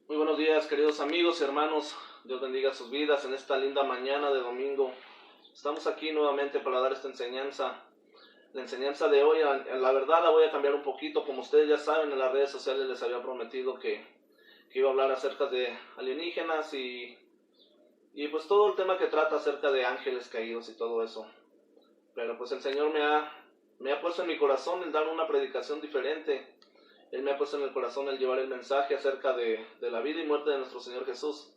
Muy buenos días, queridos amigos y hermanos. Dios bendiga sus vidas en esta linda mañana de domingo. Estamos aquí nuevamente para dar esta enseñanza. La enseñanza de hoy, la verdad, la voy a cambiar un poquito. Como ustedes ya saben, en las redes sociales les había prometido que iba a hablar acerca de alienígenas y pues todo el tema que trata acerca de ángeles caídos y todo eso. Pero pues el Señor me ha puesto en mi corazón el dar una predicación diferente. Él me ha puesto en el corazón el llevar el mensaje acerca de la vida y muerte de nuestro Señor Jesús.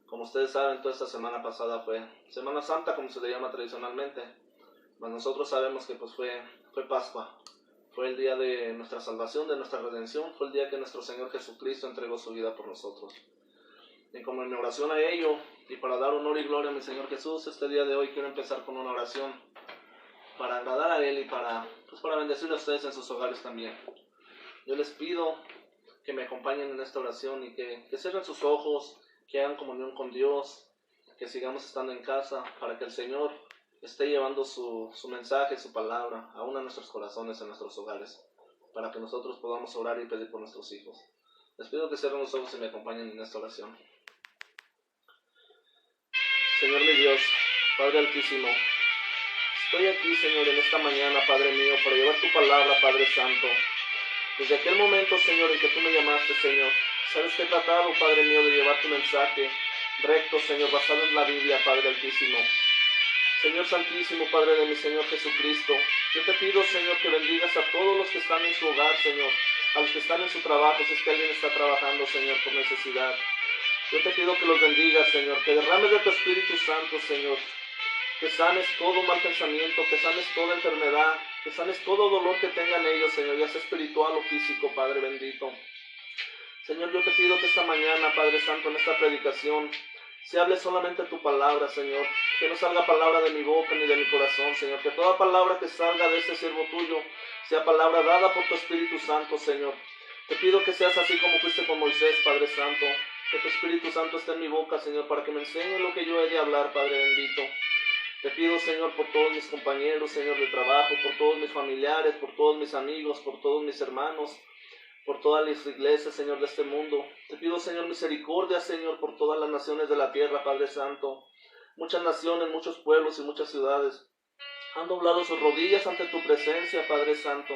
Como ustedes saben, toda esta semana pasada fue Semana Santa, como se le llama tradicionalmente. Mas nosotros sabemos que pues fue Pascua. Fue el día de nuestra salvación, de nuestra redención. Fue el día que nuestro Señor Jesucristo entregó su vida por nosotros. En conmemoración a ello, y para dar honor y gloria a mi Señor Jesús, este día de hoy quiero empezar con una oración para agradar a Él y para bendecir a ustedes en sus hogares también. Yo les pido que me acompañen en esta oración y que cierren sus ojos, que hagan comunión con Dios, que sigamos estando en casa para que el Señor esté llevando su mensaje, su palabra, aún a nuestros corazones, en nuestros hogares, para que nosotros podamos orar y pedir por nuestros hijos. Les pido que cierren los ojos y me acompañen en esta oración. Señor mi Dios, Padre Altísimo, estoy aquí, Señor, en esta mañana, Padre mío, para llevar tu palabra, Padre Santo. Desde aquel momento, Señor, en que tú me llamaste, Señor, sabes que he tratado, Padre mío, de llevar tu mensaje recto, Señor, basado en la Biblia, Padre Altísimo. Señor Santísimo, Padre de mi Señor Jesucristo, yo te pido, Señor, que bendigas a todos los que están en su hogar, Señor, a los que están en su trabajo, si es que alguien está trabajando, Señor, por necesidad. Yo te pido que los bendigas, Señor, que derrames de tu Espíritu Santo, Señor, que sanes todo mal pensamiento, que sanes toda enfermedad, que sanes todo dolor que tengan ellos, Señor, ya sea espiritual o físico, Padre bendito. Señor, yo te pido que esta mañana, Padre Santo, en esta predicación, se hable solamente tu palabra, Señor, que no salga palabra de mi boca ni de mi corazón, Señor, que toda palabra que salga de este siervo tuyo sea palabra dada por tu Espíritu Santo, Señor. Te pido que seas así como fuiste con Moisés, Padre Santo, que tu Espíritu Santo esté en mi boca, Señor, para que me enseñe lo que yo he de hablar, Padre bendito. Te pido, Señor, por todos mis compañeros, Señor, de trabajo, por todos mis familiares, por todos mis amigos, por todos mis hermanos, por todas las iglesias, Señor, de este mundo. Te pido, Señor, misericordia, Señor, por todas las naciones de la tierra, Padre Santo. Muchas naciones, muchos pueblos y muchas ciudades han doblado sus rodillas ante tu presencia, Padre Santo.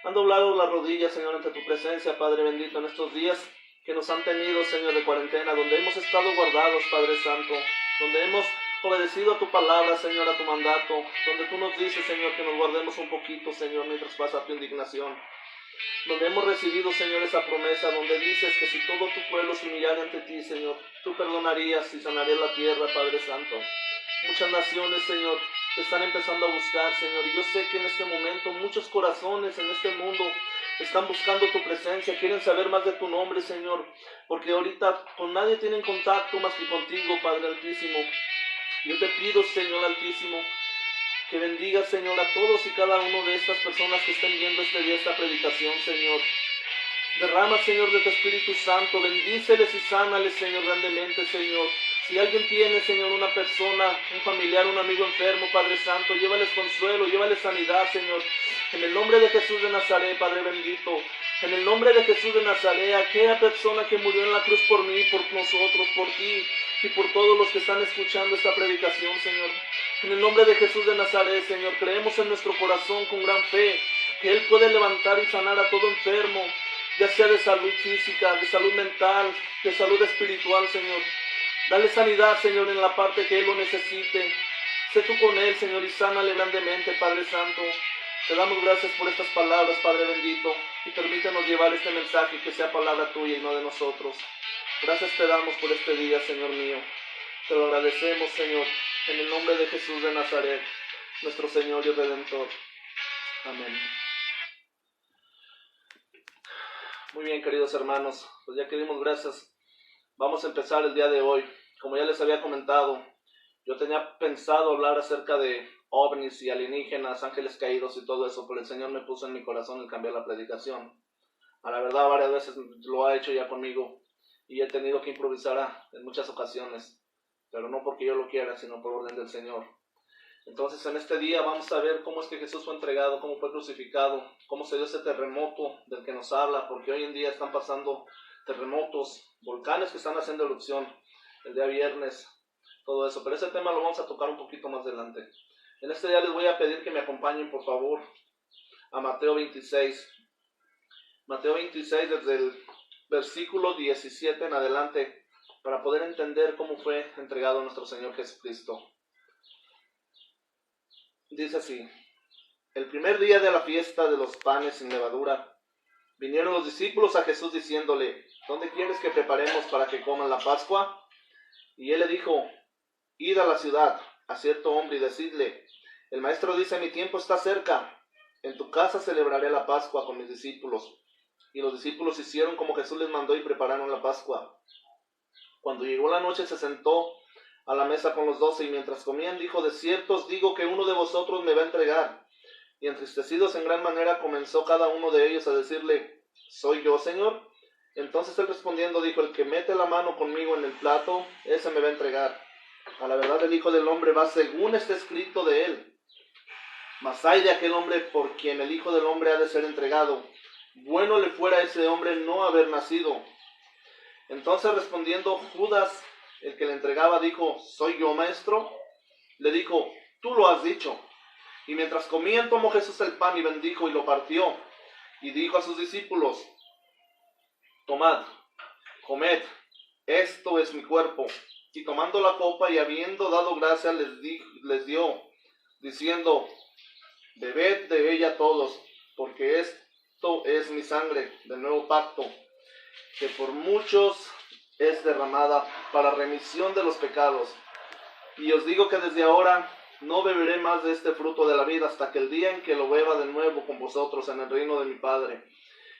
Han doblado las rodillas, Señor, ante tu presencia, Padre bendito, en estos días que nos han tenido, Señor, de cuarentena, donde hemos estado guardados, Padre Santo, donde hemos obedecido a tu palabra, Señor, a tu mandato, donde tú nos dices, Señor, que nos guardemos un poquito, Señor, mientras pasa tu indignación, donde hemos recibido, Señor, esa promesa, donde dices que si todo tu pueblo se humillara ante ti, Señor, tú perdonarías y sanarías la tierra, Padre Santo. Muchas naciones, Señor, te están empezando a buscar, Señor, y yo sé que en este momento muchos corazones en este mundo están buscando tu presencia, quieren saber más de tu nombre, Señor, porque ahorita con nadie tienen contacto más que contigo, Padre Altísimo. Yo te pido, Señor Altísimo, que bendiga, Señor, a todos y cada uno de estas personas que estén viendo este día esta predicación, Señor. Derrama, Señor, de tu Espíritu Santo, bendíceles y sánales, Señor, grandemente, Señor. Si alguien tiene, Señor, una persona, un familiar, un amigo enfermo, Padre Santo, llévales consuelo, llévales sanidad, Señor. En el nombre de Jesús de Nazaret, Padre bendito. En el nombre de Jesús de Nazaret, aquella persona que murió en la cruz por mí, por nosotros, por ti y por todos los que están escuchando esta predicación, Señor. En el nombre de Jesús de Nazaret, Señor, creemos en nuestro corazón con gran fe que Él puede levantar y sanar a todo enfermo, ya sea de salud física, de salud mental, de salud espiritual, Señor. Dale sanidad, Señor, en la parte que Él lo necesite. Sé tú con Él, Señor, y sánale grandemente, Padre Santo. Te damos gracias por estas palabras, Padre bendito, y permítenos llevar este mensaje que sea palabra tuya y no de nosotros. Gracias te damos por este día, Señor mío. Te lo agradecemos, Señor, en el nombre de Jesús de Nazaret, nuestro Señor y Redentor. Amén. Muy bien, queridos hermanos, pues ya que dimos gracias, vamos a empezar el día de hoy. Como ya les había comentado, yo tenía pensado hablar acerca de ovnis y alienígenas, ángeles caídos y todo eso, pero el Señor me puso en mi corazón el cambiar la predicación. A la verdad, varias veces lo ha hecho ya conmigo y he tenido que improvisar en muchas ocasiones, pero no porque yo lo quiera, sino por orden del Señor. Entonces en este día vamos a ver cómo es que Jesús fue entregado, cómo fue crucificado, cómo se dio ese terremoto del que nos habla, porque hoy en día están pasando terremotos, volcanes que están haciendo erupción el día viernes, todo eso. Pero ese tema lo vamos a tocar un poquito más adelante. En este día les voy a pedir que me acompañen, por favor, a Mateo 26. Mateo 26 desde el versículo 17 en adelante, para poder entender cómo fue entregado nuestro Señor Jesucristo. Dice así: el primer día de la fiesta de los panes sin levadura, vinieron los discípulos a Jesús diciéndole: ¿dónde quieres que preparemos para que coman la Pascua? Y él le dijo: id a la ciudad, a cierto hombre, y decidle: el maestro dice, mi tiempo está cerca, en tu casa celebraré la Pascua con mis discípulos. Y los discípulos hicieron como Jesús les mandó y prepararon la Pascua. Cuando llegó la noche se sentó a la mesa con los 12, y mientras comían dijo: de cierto os digo que uno de vosotros me va a entregar. Y entristecidos en gran manera comenzó cada uno de ellos a decirle: ¿soy yo, Señor? Entonces él respondiendo dijo: el que mete la mano conmigo en el plato, ese me va a entregar. A la verdad el Hijo del Hombre va según está escrito de él. Mas ay de aquel hombre por quien el Hijo del Hombre ha de ser entregado. Bueno le fuera a ese hombre no haber nacido. Entonces respondiendo Judas, el que le entregaba, dijo: ¿soy yo, maestro? Le dijo: tú lo has dicho. Y mientras comían tomó Jesús el pan y bendijo y lo partió. Y dijo a sus discípulos: tomad, comed, esto es mi cuerpo. Y tomando la copa y habiendo dado gracias les dio, diciendo: bebed de ella todos, porque esto es mi sangre del nuevo pacto, que por muchos es derramada para remisión de los pecados. Y os digo que desde ahora no beberé más de este fruto de la vida hasta que el día en que lo beba de nuevo con vosotros en el reino de mi Padre.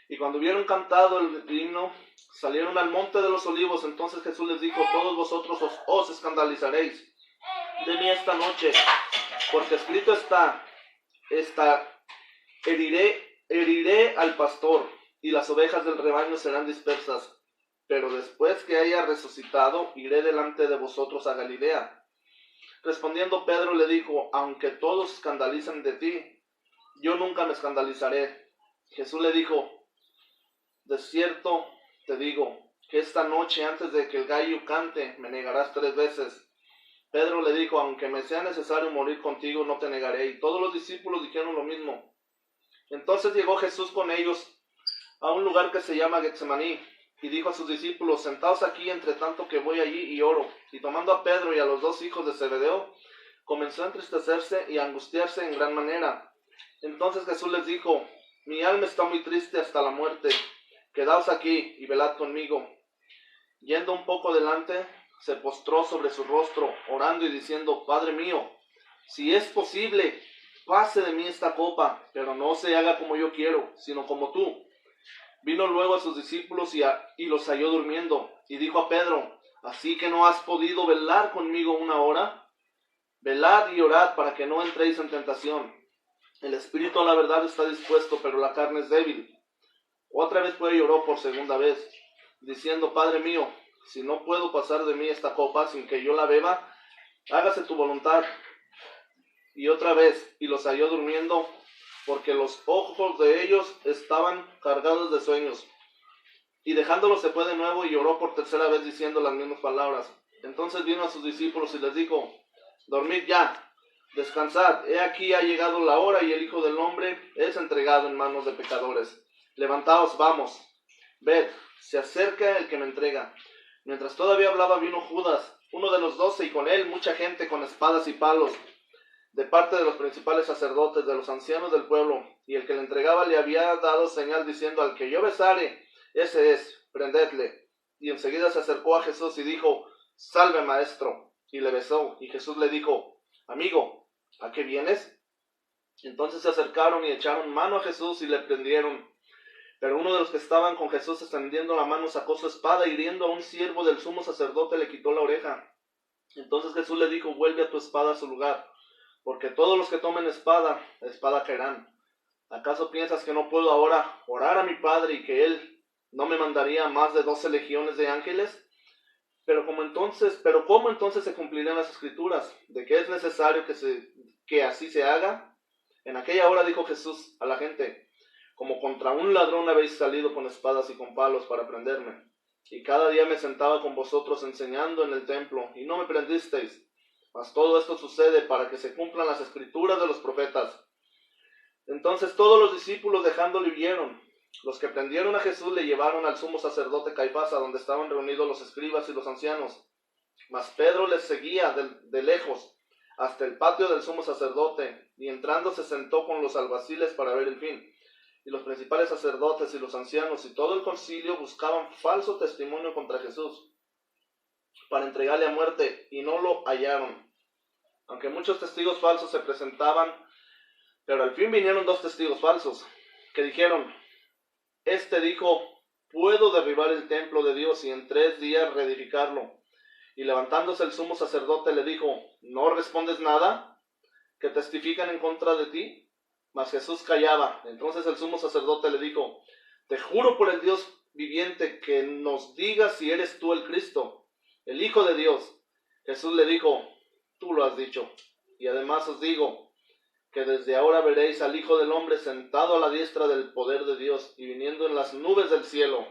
Y cuando hubieron cantado el himno, salieron al monte de los olivos. Entonces Jesús les dijo: todos vosotros os escandalizaréis de mí esta noche, porque escrito está, heriré al pastor, y las ovejas del rebaño serán dispersas. Pero después que haya resucitado, iré delante de vosotros a Galilea. Respondiendo Pedro le dijo: aunque todos se escandalicen de ti, yo nunca me escandalizaré. Jesús le dijo: de cierto te digo, que esta noche antes de que el gallo cante, me negarás 3 veces. Pedro le dijo: aunque me sea necesario morir contigo, no te negaré. Y todos los discípulos dijeron lo mismo. Entonces llegó Jesús con ellos a un lugar que se llama Getsemaní, y dijo a sus discípulos: sentaos aquí entre tanto que voy allí y oro. Y tomando a Pedro y a los 2 hijos de Zebedeo, comenzó a entristecerse y a angustiarse en gran manera. Entonces Jesús les dijo: mi alma está muy triste hasta la muerte, quedaos aquí y velad conmigo. Yendo un poco delante, se postró sobre su rostro, orando y diciendo: Padre mío, si es posible, pase de mí esta copa, pero no se haga como yo quiero, sino como tú. Vino luego a sus discípulos y los halló durmiendo, y dijo a Pedro: ¿así que no has podido velar conmigo 1 hora? Velad y orad para que no entréis en tentación. El espíritu a la verdad está dispuesto, pero la carne es débil. Otra vez fue y oró por segunda vez, diciendo: Padre mío, si no puedo pasar de mí esta copa sin que yo la beba, hágase tu voluntad. Y otra vez, y los halló durmiendo, porque los ojos de ellos estaban cargados de sueños. Y dejándolos se fue de nuevo y oró por tercera vez diciendo las mismas palabras. Entonces vino a sus discípulos y les dijo: dormid ya, descansad, he aquí ha llegado la hora y el Hijo del Hombre es entregado en manos de pecadores. Levantaos, vamos, ved, se acerca el que me entrega. Mientras todavía hablaba vino Judas, uno de los 12, y con él mucha gente con espadas y palos, de parte de los principales sacerdotes, de los ancianos del pueblo. Y el que le entregaba le había dado señal diciendo: al que yo besare, ese es, prendedle. Y enseguida se acercó a Jesús y dijo: salve, maestro. Y le besó. Y Jesús le dijo: amigo, ¿a qué vienes? Entonces se acercaron y echaron mano a Jesús y le prendieron. Pero uno de los que estaban con Jesús, extendiendo la mano, sacó su espada, hiriendo a un siervo del sumo sacerdote, le quitó la oreja. Entonces Jesús le dijo: vuelve a tu espada a su lugar, porque todos los que tomen espada caerán. ¿Acaso piensas que no puedo ahora orar a mi Padre y que Él no me mandaría más de 12 legiones de ángeles? Pero ¿cómo entonces se cumplirán las escrituras de que es necesario que así se haga? En aquella hora dijo Jesús a la gente: como contra un ladrón habéis salido con espadas y con palos para prenderme. y cada día me sentaba con vosotros enseñando en el templo, y no me prendisteis. Mas todo esto sucede para que se cumplan las escrituras de los profetas. Entonces todos los discípulos dejándole huyeron. Los que prendieron a Jesús le llevaron al sumo sacerdote Caifás, a donde estaban reunidos los escribas y los ancianos. Mas Pedro les seguía de lejos hasta el patio del sumo sacerdote, y entrando se sentó con los alguaciles para ver el fin. Y los principales sacerdotes y los ancianos y todo el concilio buscaban falso testimonio contra Jesús, para entregarle a muerte, y no lo hallaron. Aunque muchos testigos falsos se presentaban, pero al fin vinieron 2 testigos falsos, que dijeron: Este dijo, puedo derribar el templo de Dios y en 3 días reedificarlo. Y levantándose el sumo sacerdote le dijo: ¿No respondes nada? ¿Que testifican en contra de ti? Mas Jesús callaba. Entonces el sumo sacerdote le dijo: Te juro por el Dios viviente que nos digas si eres tú el Cristo, el Hijo de Dios. Jesús le dijo: Tú lo has dicho. Y además os digo que desde ahora veréis al Hijo del Hombre sentado a la diestra del poder de Dios y viniendo en las nubes del cielo.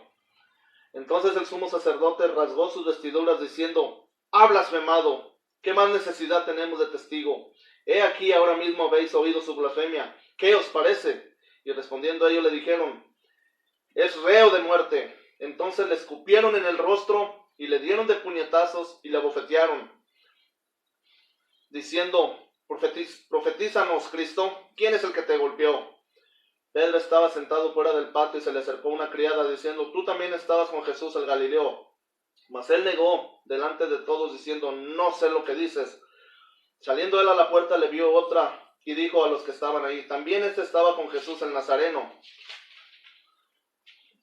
Entonces el sumo sacerdote rasgó sus vestiduras diciendo: ¡Ha blasfemado! ¿Qué más necesidad tenemos de testigo? He aquí, ahora mismo habéis oído su blasfemia. ¿Qué os parece? Y respondiendo a ellos le dijeron: es reo de muerte. Entonces le escupieron en el rostro y le dieron de puñetazos y le abofetearon, diciendo: profetízanos, Cristo, ¿quién es el que te golpeó? Pedro estaba sentado fuera del patio y se le acercó una criada diciendo: tú también estabas con Jesús el Galileo. Mas él negó delante de todos diciendo: no sé lo que dices. Saliendo él a la puerta le vio otra y dijo a los que estaban ahí: también estaba con Jesús el Nazareno.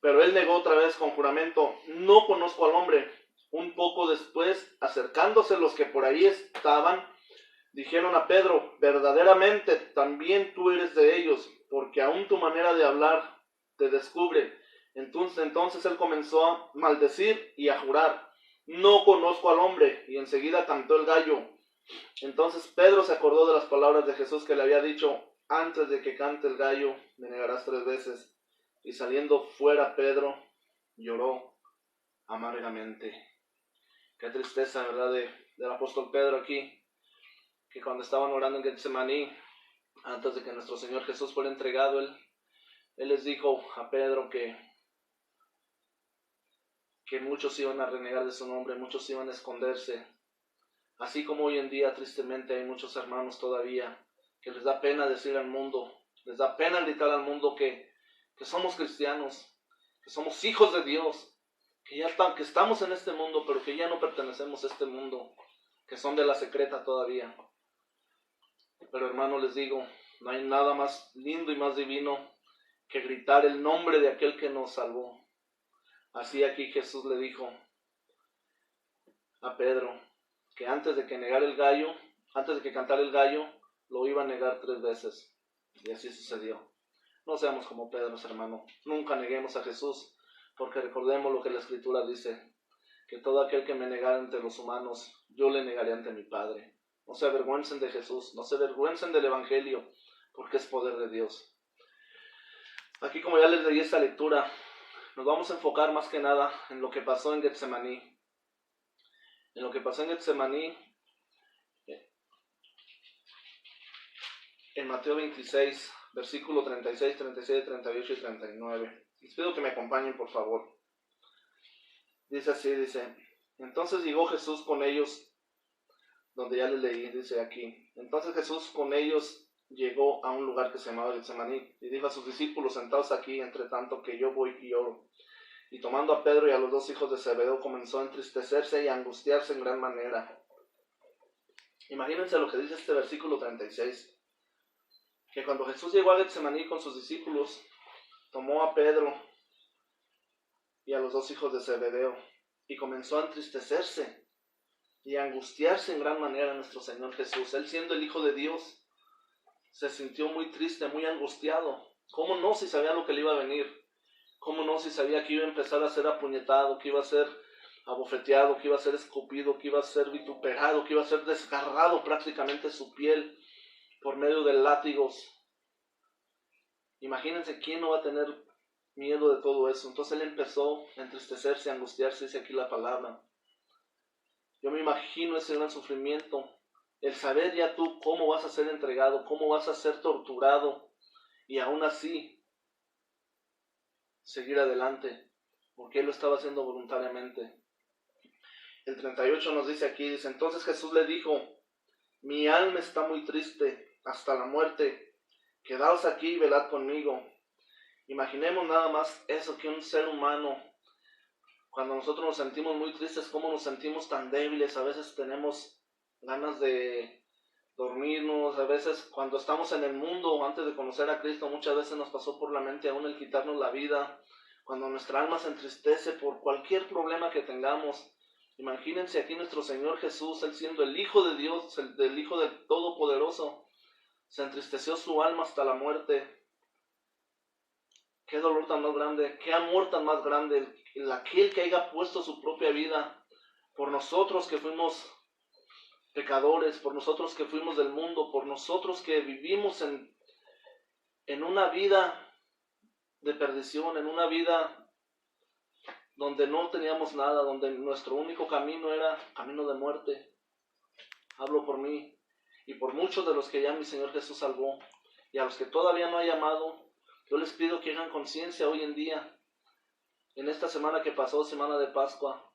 Pero él negó otra vez con juramento: no conozco al hombre. Un poco después, acercándose los que por ahí estaban, dijeron a Pedro: verdaderamente también tú eres de ellos, porque aún tu manera de hablar te descubre. Entonces él comenzó a maldecir y a jurar: no conozco al hombre. Y enseguida cantó el gallo. Entonces Pedro se acordó de las palabras de Jesús que le había dicho: antes de que cante el gallo me negarás 3 veces. Y saliendo fuera Pedro lloró amargamente. Qué tristeza, ¿verdad?, del apóstol Pedro aquí, que cuando estaban orando en Getsemaní, antes de que nuestro Señor Jesús fuera entregado, él les dijo a Pedro que muchos iban a renegar de su nombre, muchos iban a esconderse. Así como hoy en día, tristemente, hay muchos hermanos todavía que les da pena decir al mundo, les da pena gritar al mundo que somos cristianos, que somos hijos de Dios, que estamos en este mundo, pero que ya no pertenecemos a este mundo, que son de la secreta todavía. Pero hermano, les digo, no hay nada más lindo y más divino que gritar el nombre de aquel que nos salvó. Así aquí Jesús le dijo a Pedro que antes de que cantara el gallo, lo iba a negar 3 veces. Y así sucedió. No seamos como Pedro, hermano. Nunca neguemos a Jesús, porque recordemos lo que la Escritura dice: que todo aquel que me negara ante los humanos, yo le negaré ante mi Padre. No se avergüencen de Jesús, no se avergüencen del Evangelio, porque es poder de Dios. Aquí, como ya les leí esta lectura, nos vamos a enfocar más que nada en lo que pasó en Getsemaní. En lo que pasó en Getsemaní, en Mateo 26, versículo 36, 37, 38 y 39. Les pido que me acompañen, por favor. Dice así, entonces llegó Jesús con ellos, donde ya les leí, dice aquí. Entonces Jesús con ellos llegó a un lugar que se llamaba Getsemaní, y dijo a sus discípulos: sentaos aquí, entre tanto que yo voy y oro. Y tomando a Pedro y a los 2 hijos de Zebedeo, comenzó a entristecerse y a angustiarse en gran manera. Imagínense lo que dice este versículo 36. Que cuando Jesús llegó a Getsemaní con sus discípulos, tomó a Pedro y a los 2 hijos de Zebedeo y comenzó a entristecerse y a angustiarse en gran manera nuestro Señor Jesús. Él, siendo el Hijo de Dios, se sintió muy triste, muy angustiado. ¿Cómo no, si sabía lo que le iba a venir? ¿Cómo no, si sabía que iba a empezar a ser apuñetado, que iba a ser abofeteado, que iba a ser escupido, que iba a ser vituperado, que iba a ser desgarrado prácticamente su piel por medio de látigos? Imagínense quién no va a tener miedo de todo eso. Entonces él empezó a entristecerse, a angustiarse, dice aquí la palabra. Yo me imagino ese gran sufrimiento, el saber ya tú cómo vas a ser entregado, cómo vas a ser torturado, y aún así seguir adelante, porque él lo estaba haciendo voluntariamente. El 38 nos dice aquí, dice, entonces Jesús le dijo, mi alma está muy triste hasta la muerte, quedaos aquí y velad conmigo. Imaginemos nada más eso, que un ser humano, cuando nosotros nos sentimos muy tristes, cómo nos sentimos tan débiles, a veces tenemos ganas de dormirnos, a veces cuando estamos en el mundo, antes de conocer a Cristo, muchas veces nos pasó por la mente aún el quitarnos la vida, cuando nuestra alma se entristece por cualquier problema que tengamos. Imagínense aquí nuestro Señor Jesús, Él siendo el Hijo de Dios, el Hijo del Todopoderoso, se entristeció su alma hasta la muerte. Qué dolor tan más grande, qué amor tan más grande, aquel que haya puesto su propia vida por nosotros que fuimos pecadores, por nosotros que fuimos del mundo, por nosotros que vivimos en una vida de perdición, en una vida donde no teníamos nada, donde nuestro único camino era camino de muerte. Hablo por mí y por muchos de los que ya mi Señor Jesús salvó, y a los que todavía no ha llamado. Yo les pido que hagan conciencia hoy en día, en esta semana que pasó, semana de Pascua,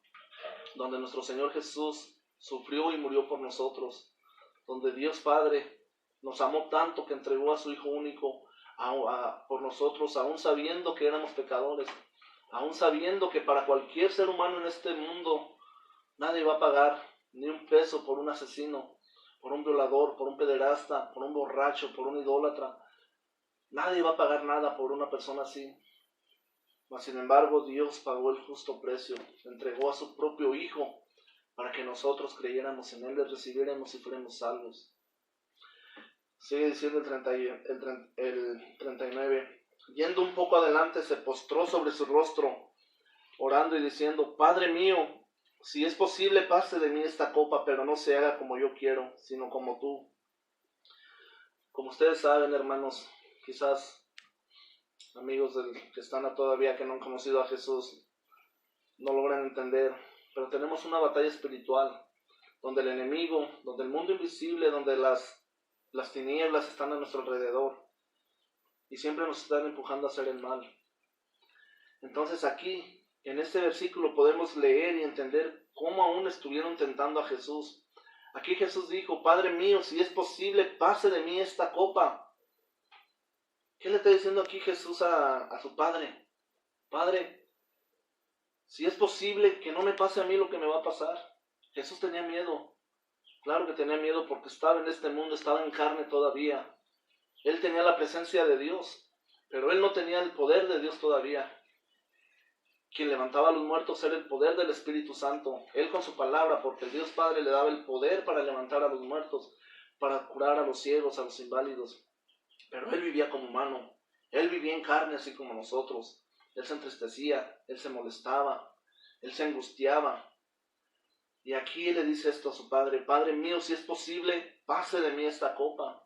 donde nuestro Señor Jesús sufrió y murió por nosotros, donde Dios Padre nos amó tanto que entregó a su Hijo único por nosotros, aún sabiendo que éramos pecadores, aún sabiendo que para cualquier ser humano en este mundo nadie va a pagar ni un peso por un asesino, por un violador, por un pederasta, por un borracho, por un idólatra. Nadie va a pagar nada por una persona así. Mas sin embargo, Dios pagó el justo precio, entregó a su propio Hijo para que nosotros creyéramos en Él, le recibiéramos y fuéramos salvos. Sigue diciendo el 39. Yendo un poco adelante, se postró sobre su rostro, orando y diciendo, Padre mío, si es posible, pase de mí esta copa, pero no se haga como yo quiero, sino como tú. Como ustedes saben, hermanos, quizás amigos que están todavía, que no han conocido a Jesús, no logran entender, pero tenemos una batalla espiritual, donde el enemigo, donde el mundo invisible, donde las tinieblas están a nuestro alrededor, y siempre nos están empujando a hacer el mal. Entonces aquí, en este versículo, podemos leer y entender cómo aún estuvieron tentando a Jesús. Aquí Jesús dijo, Padre mío, si es posible, pase de mí esta copa. ¿Qué le está diciendo aquí Jesús a su Padre? Padre, si es posible que no me pase a mí lo que me va a pasar. Jesús tenía miedo. Claro que tenía miedo porque estaba en este mundo, estaba en carne todavía. Él tenía la presencia de Dios, pero él no tenía el poder de Dios todavía. Quien levantaba a los muertos era el poder del Espíritu Santo. Él con su palabra, porque el Dios Padre le daba el poder para levantar a los muertos, para curar a los ciegos, a los inválidos. Pero él vivía como humano, él vivía en carne así como nosotros. Él se entristecía, él se molestaba, él se angustiaba. Y aquí él le dice esto a su padre, Padre mío, si es posible, pase de mí esta copa.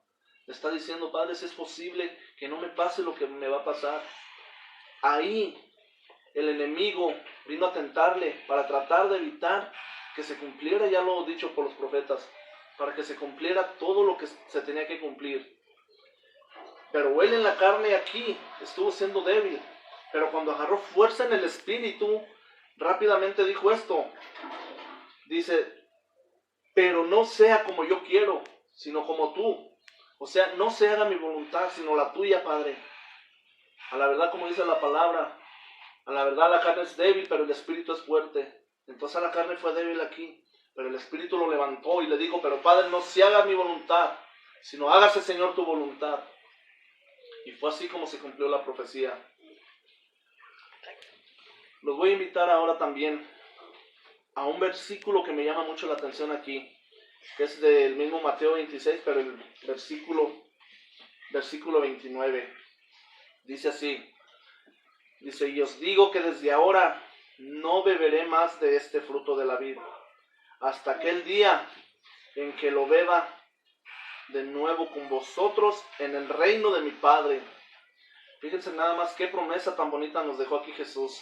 Le está diciendo, Padre, si es posible que no me pase lo que me va a pasar. Ahí el enemigo vino a tentarle para tratar de evitar que se cumpliera ya lo dicho por los profetas, para que se cumpliera todo lo que se tenía que cumplir. Pero él en la carne aquí estuvo siendo débil. Pero cuando agarró fuerza en el espíritu, rápidamente dijo esto. Dice, pero no sea como yo quiero, sino como tú. O sea, no se haga mi voluntad, sino la tuya, Padre. A la verdad, como dice la palabra, a la verdad la carne es débil, pero el espíritu es fuerte. Entonces la carne fue débil aquí, pero el espíritu lo levantó y le dijo, pero Padre, no se haga mi voluntad, sino hágase, Señor, tu voluntad. Y fue así como se cumplió la profecía. Los voy a invitar ahora también a un versículo que me llama mucho la atención aquí, que es del mismo Mateo 26, pero el versículo 29. Dice así, dice, y os digo que desde ahora no beberé más de este fruto de la vid, hasta aquel día en que lo beba de nuevo con vosotros en el reino de mi Padre. Fíjense nada más qué promesa tan bonita nos dejó aquí Jesús.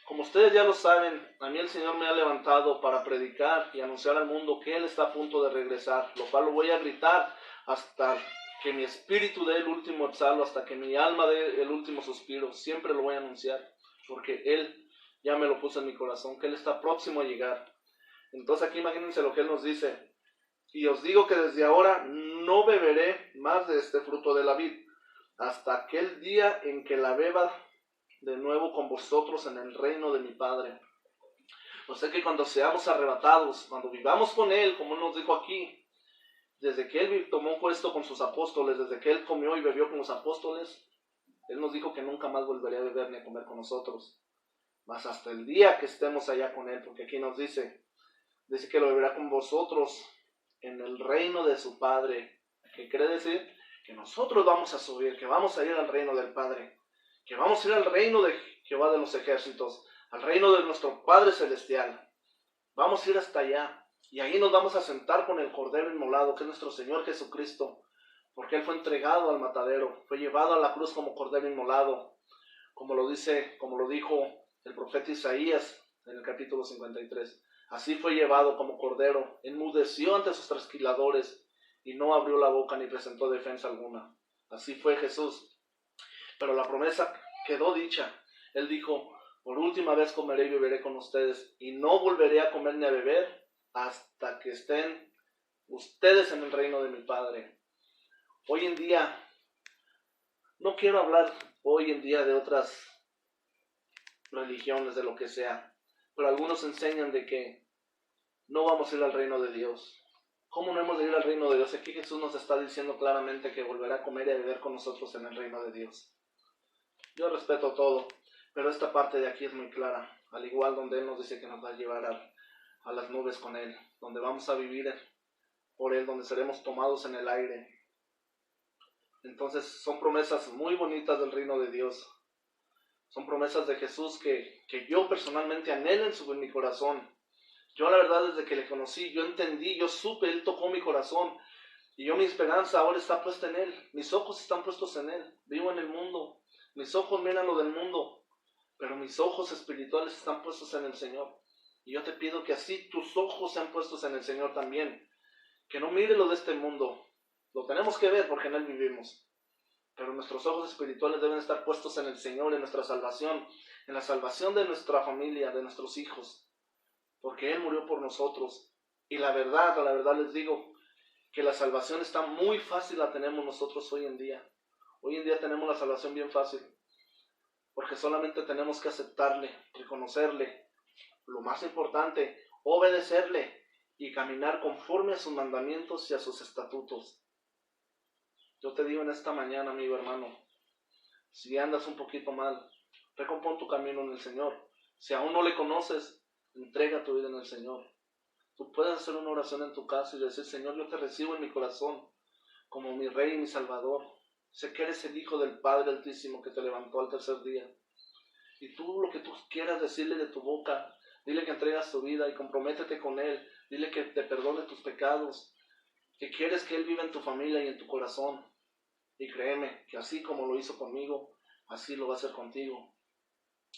Como ustedes ya lo saben, a mí el Señor me ha levantado para predicar y anunciar al mundo que Él está a punto de regresar, lo cual lo voy a gritar hasta que mi espíritu dé el último exhalo, hasta que mi alma dé el último suspiro. Siempre lo voy a anunciar, porque Él ya me lo puso en mi corazón, que Él está próximo a llegar. Entonces aquí imagínense lo que Él nos dice. Y os digo que desde ahora no beberé más de este fruto de la vid, hasta aquel día en que la beba de nuevo con vosotros en el reino de mi Padre. O sea que cuando seamos arrebatados, cuando vivamos con Él, como nos dijo aquí, desde que Él tomó puesto con sus apóstoles, desde que Él comió y bebió con los apóstoles, Él nos dijo que nunca más volvería a beber ni a comer con nosotros. Mas hasta el día que estemos allá con Él, porque aquí nos dice que lo beberá con vosotros en el reino de su Padre. ¿Qué quiere decir? Que nosotros vamos a subir, que vamos a ir al reino del Padre, que vamos a ir al reino de Jehová de los ejércitos, al reino de nuestro Padre celestial. Vamos a ir hasta allá, y ahí nos vamos a sentar con el Cordero inmolado, que es nuestro Señor Jesucristo, porque Él fue entregado al matadero, fue llevado a la cruz como Cordero inmolado, como lo dijo el profeta Isaías en el capítulo 53. Así fue llevado como cordero, enmudeció ante sus trasquiladores y no abrió la boca ni presentó defensa alguna. Así fue Jesús. Pero la promesa quedó dicha. Él dijo, por última vez comeré y beberé con ustedes, y no volveré a comer ni a beber hasta que estén ustedes en el reino de mi Padre. Hoy en día, no quiero hablar hoy en día de otras religiones, de lo que sea, pero algunos enseñan de que no vamos a ir al reino de Dios. ¿Cómo no hemos de ir al reino de Dios? Aquí Jesús nos está diciendo claramente que volverá a comer y a beber con nosotros en el reino de Dios. Yo respeto todo, pero esta parte de aquí es muy clara, al igual donde Él nos dice que nos va a llevar a las nubes con Él, donde vamos a vivir por Él, donde seremos tomados en el aire. Entonces son promesas muy bonitas del reino de Dios. Son promesas de Jesús que yo personalmente anhelo en mi corazón. Yo la verdad desde que le conocí, yo entendí, yo supe, Él tocó mi corazón. Y yo mi esperanza ahora está puesta en Él. Mis ojos están puestos en Él. Vivo en el mundo. Mis ojos miran lo del mundo. Pero mis ojos espirituales están puestos en el Señor. Y yo te pido que así tus ojos sean puestos en el Señor también. Que no mire lo de este mundo. Lo tenemos que ver porque en Él vivimos. Pero nuestros ojos espirituales deben estar puestos en el Señor, en nuestra salvación. En la salvación de nuestra familia, de nuestros hijos. Porque Él murió por nosotros. Y la verdad les digo que la salvación está muy fácil, la tenemos nosotros hoy en día. Hoy en día tenemos la salvación bien fácil. Porque solamente tenemos que aceptarle, reconocerle. Lo más importante, obedecerle y caminar conforme a sus mandamientos y a sus estatutos. Yo te digo en esta mañana, amigo hermano, si andas un poquito mal, recompón tu camino en el Señor. Si aún no le conoces, entrega tu vida en el Señor. Tú puedes hacer una oración en tu casa y decir, Señor, yo te recibo en mi corazón como mi Rey y mi Salvador. Sé que eres el Hijo del Padre Altísimo que te levantó al tercer día. Y tú lo que tú quieras decirle de tu boca, dile que entregas tu vida y comprométete con Él. Dile que te perdone tus pecados, que quieres que Él viva en tu familia y en tu corazón. Y créeme que así como lo hizo conmigo, así lo va a hacer contigo.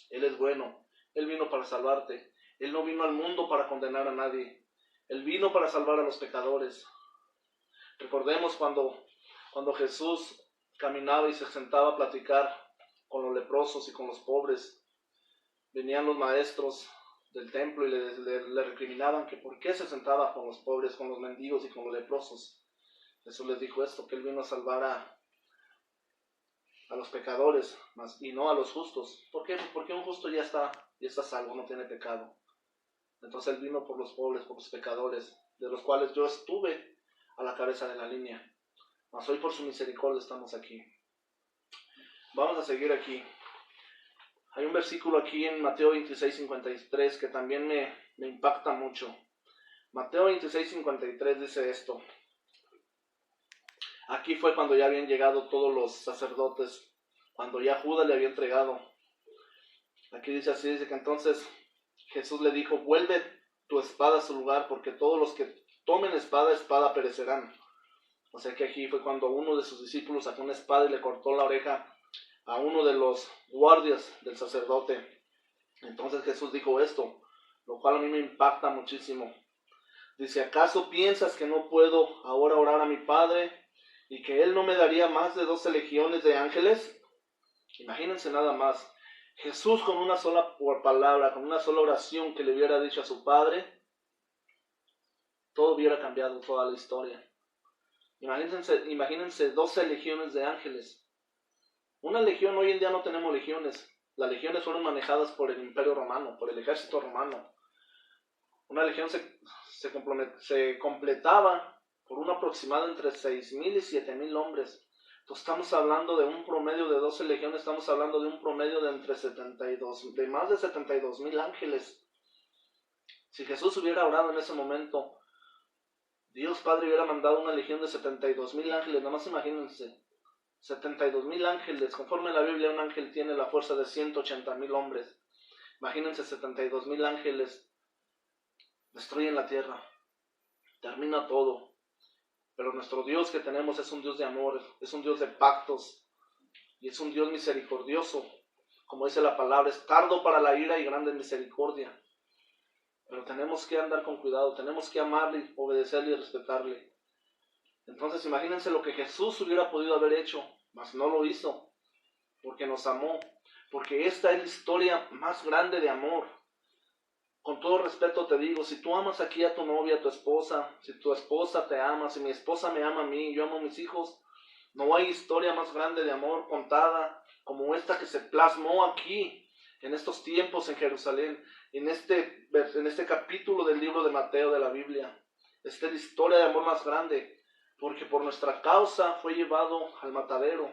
Él es bueno. Él vino para salvarte. Él no vino al mundo para condenar a nadie. Él vino para salvar a los pecadores. Recordemos cuando Jesús caminaba y se sentaba a platicar con los leprosos y con los pobres. Venían los maestros del templo y le recriminaban que por qué se sentaba con los pobres, con los mendigos y con los leprosos. Jesús les dijo esto, que Él vino a salvar a los pecadores y no a los justos. ¿Por qué? Pues porque un justo ya está salvo, no tiene pecado. Entonces Él vino por los pobres, por los pecadores, de los cuales yo estuve a la cabeza de la línea. Mas hoy por su misericordia estamos aquí. Vamos a seguir aquí. Hay un versículo aquí en Mateo 26:53 que también me impacta mucho. Mateo 26:53 dice esto. Aquí fue cuando ya habían llegado todos los sacerdotes, cuando ya Judas le había entregado. Aquí dice así, dice que entonces Jesús le dijo, vuelve tu espada a su lugar, porque todos los que tomen espada perecerán. O sea que aquí fue cuando uno de sus discípulos sacó una espada y le cortó la oreja a uno de los guardias del sacerdote. Entonces Jesús dijo esto, lo cual a mí me impacta muchísimo. Dice, ¿acaso piensas que no puedo ahora orar a mi Padre y que Él no me daría más de 12 legiones de ángeles? Imagínense nada más. Jesús con una sola palabra, con una sola oración que le hubiera dicho a su Padre, todo hubiera cambiado, toda la historia. Imagínense 12 legiones de ángeles. Una legión, hoy en día no tenemos legiones. Las legiones fueron manejadas por el Imperio Romano, por el ejército romano. Una legión se completaba por un aproximado entre 6,000 y 7,000 hombres. Entonces estamos hablando de un promedio de 12 legiones, estamos hablando de un promedio de de más de 72,000 ángeles. Si Jesús hubiera orado en ese momento, Dios Padre hubiera mandado una legión de 72,000 ángeles, nada más imagínense. 72,000 ángeles, conforme a la Biblia un ángel tiene la fuerza de 180,000 hombres. Imagínense 72,000 ángeles, destruyen la tierra, termina todo. Pero nuestro Dios que tenemos es un Dios de amor, es un Dios de pactos y es un Dios misericordioso. Como dice la palabra, es tardo para la ira y grande en misericordia. Pero tenemos que andar con cuidado, tenemos que amarle, obedecerle y respetarle. Entonces imagínense lo que Jesús hubiera podido haber hecho, mas no lo hizo, porque nos amó, porque esta es la historia más grande de amor. Con todo respeto te digo, si tú amas aquí a tu novia, a tu esposa, si tu esposa te ama, si mi esposa me ama a mí, yo amo a mis hijos, no hay historia más grande de amor contada como esta que se plasmó aquí, en estos tiempos en Jerusalén, en este capítulo del libro de Mateo de la Biblia. Esta es la historia de amor más grande, porque por nuestra causa fue llevado al matadero,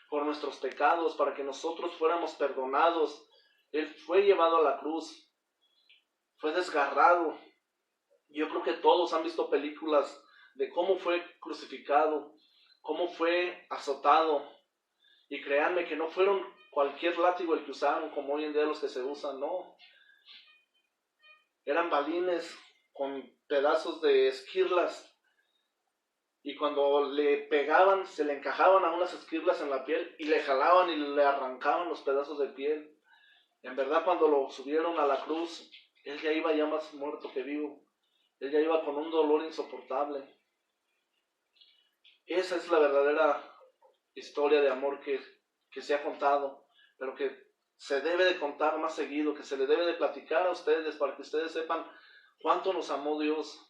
por nuestros pecados, para que nosotros fuéramos perdonados. Él fue llevado a la cruz, fue desgarrado. Yo creo que todos han visto películas de cómo fue crucificado, cómo fue azotado. Y créanme que no fueron cualquier látigo el que usaron como hoy en día los que se usan, no. Eran balines con pedazos de esquirlas. Y cuando le pegaban, se le encajaban a unas esquirlas en la piel y le jalaban y le arrancaban los pedazos de piel. En verdad, cuando lo subieron a la cruz, él ya iba ya más muerto que vivo. Él ya iba con un dolor insoportable. Esa es la verdadera historia de amor que se ha contado, pero que se debe de contar más seguido, que se le debe de platicar a ustedes para que ustedes sepan cuánto nos amó Dios.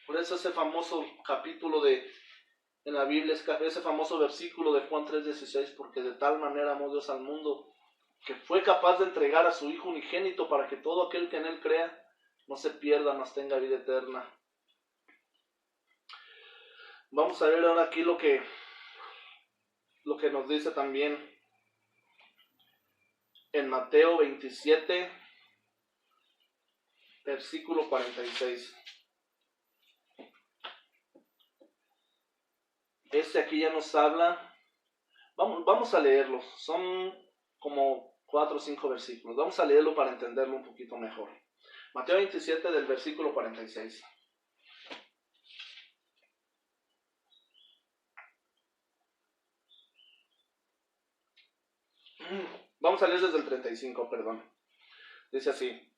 Por eso ese famoso capítulo en la Biblia, ese famoso versículo de Juan 3:16, porque de tal manera amó Dios al mundo, que fue capaz de entregar a su Hijo unigénito para que todo aquel que en Él crea no se pierda, mas tenga vida eterna. Vamos a ver ahora aquí lo que nos dice también en Mateo 27, versículo 46. Aquí ya nos habla, vamos a leerlo, son como 4 o 5 versículos, vamos a leerlo para entenderlo un poquito mejor. Mateo 27 del versículo 46. Vamos a leer desde el 35, perdón. Dice así: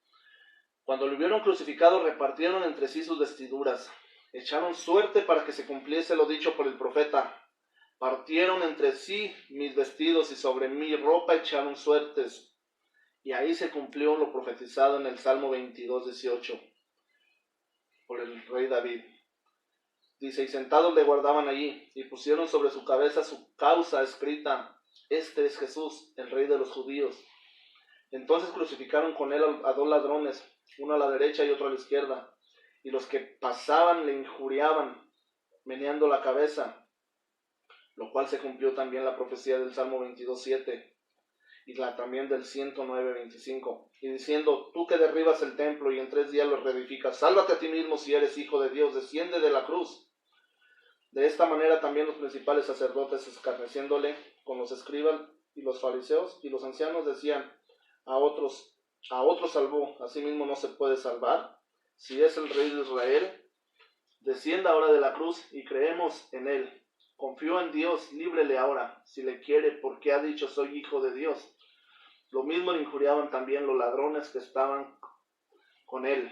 cuando lo hubieron crucificado, repartieron entre sí sus vestiduras, echaron suerte para que se cumpliese lo dicho por el profeta. Partieron entre sí mis vestidos y sobre mi ropa echaron suertes. Y ahí se cumplió lo profetizado en el Salmo 22:18 por el rey David. Dice: y sentados le guardaban allí, y pusieron sobre su cabeza su causa escrita: este es Jesús, el rey de los judíos. Entonces crucificaron con él a 2 ladrones, uno a la derecha y otro a la izquierda. Y los que pasaban le injuriaban, meneando la cabeza, lo cual se cumplió también la profecía del Salmo 22:7 y también del 109:25, y diciendo: tú que derribas el templo y en 3 días lo reedificas, sálvate a ti mismo si eres hijo de Dios, desciende de la cruz. De esta manera también los principales sacerdotes, escarneciéndole con los escribas y los fariseos y los ancianos, decían: a otros salvó, a sí mismo no se puede salvar. Si es el rey de Israel, descienda ahora de la cruz y creemos en él, Confío en Dios, líbrele ahora, si le quiere, porque ha dicho soy hijo de Dios. Lo mismo le injuriaban también los ladrones que estaban con él.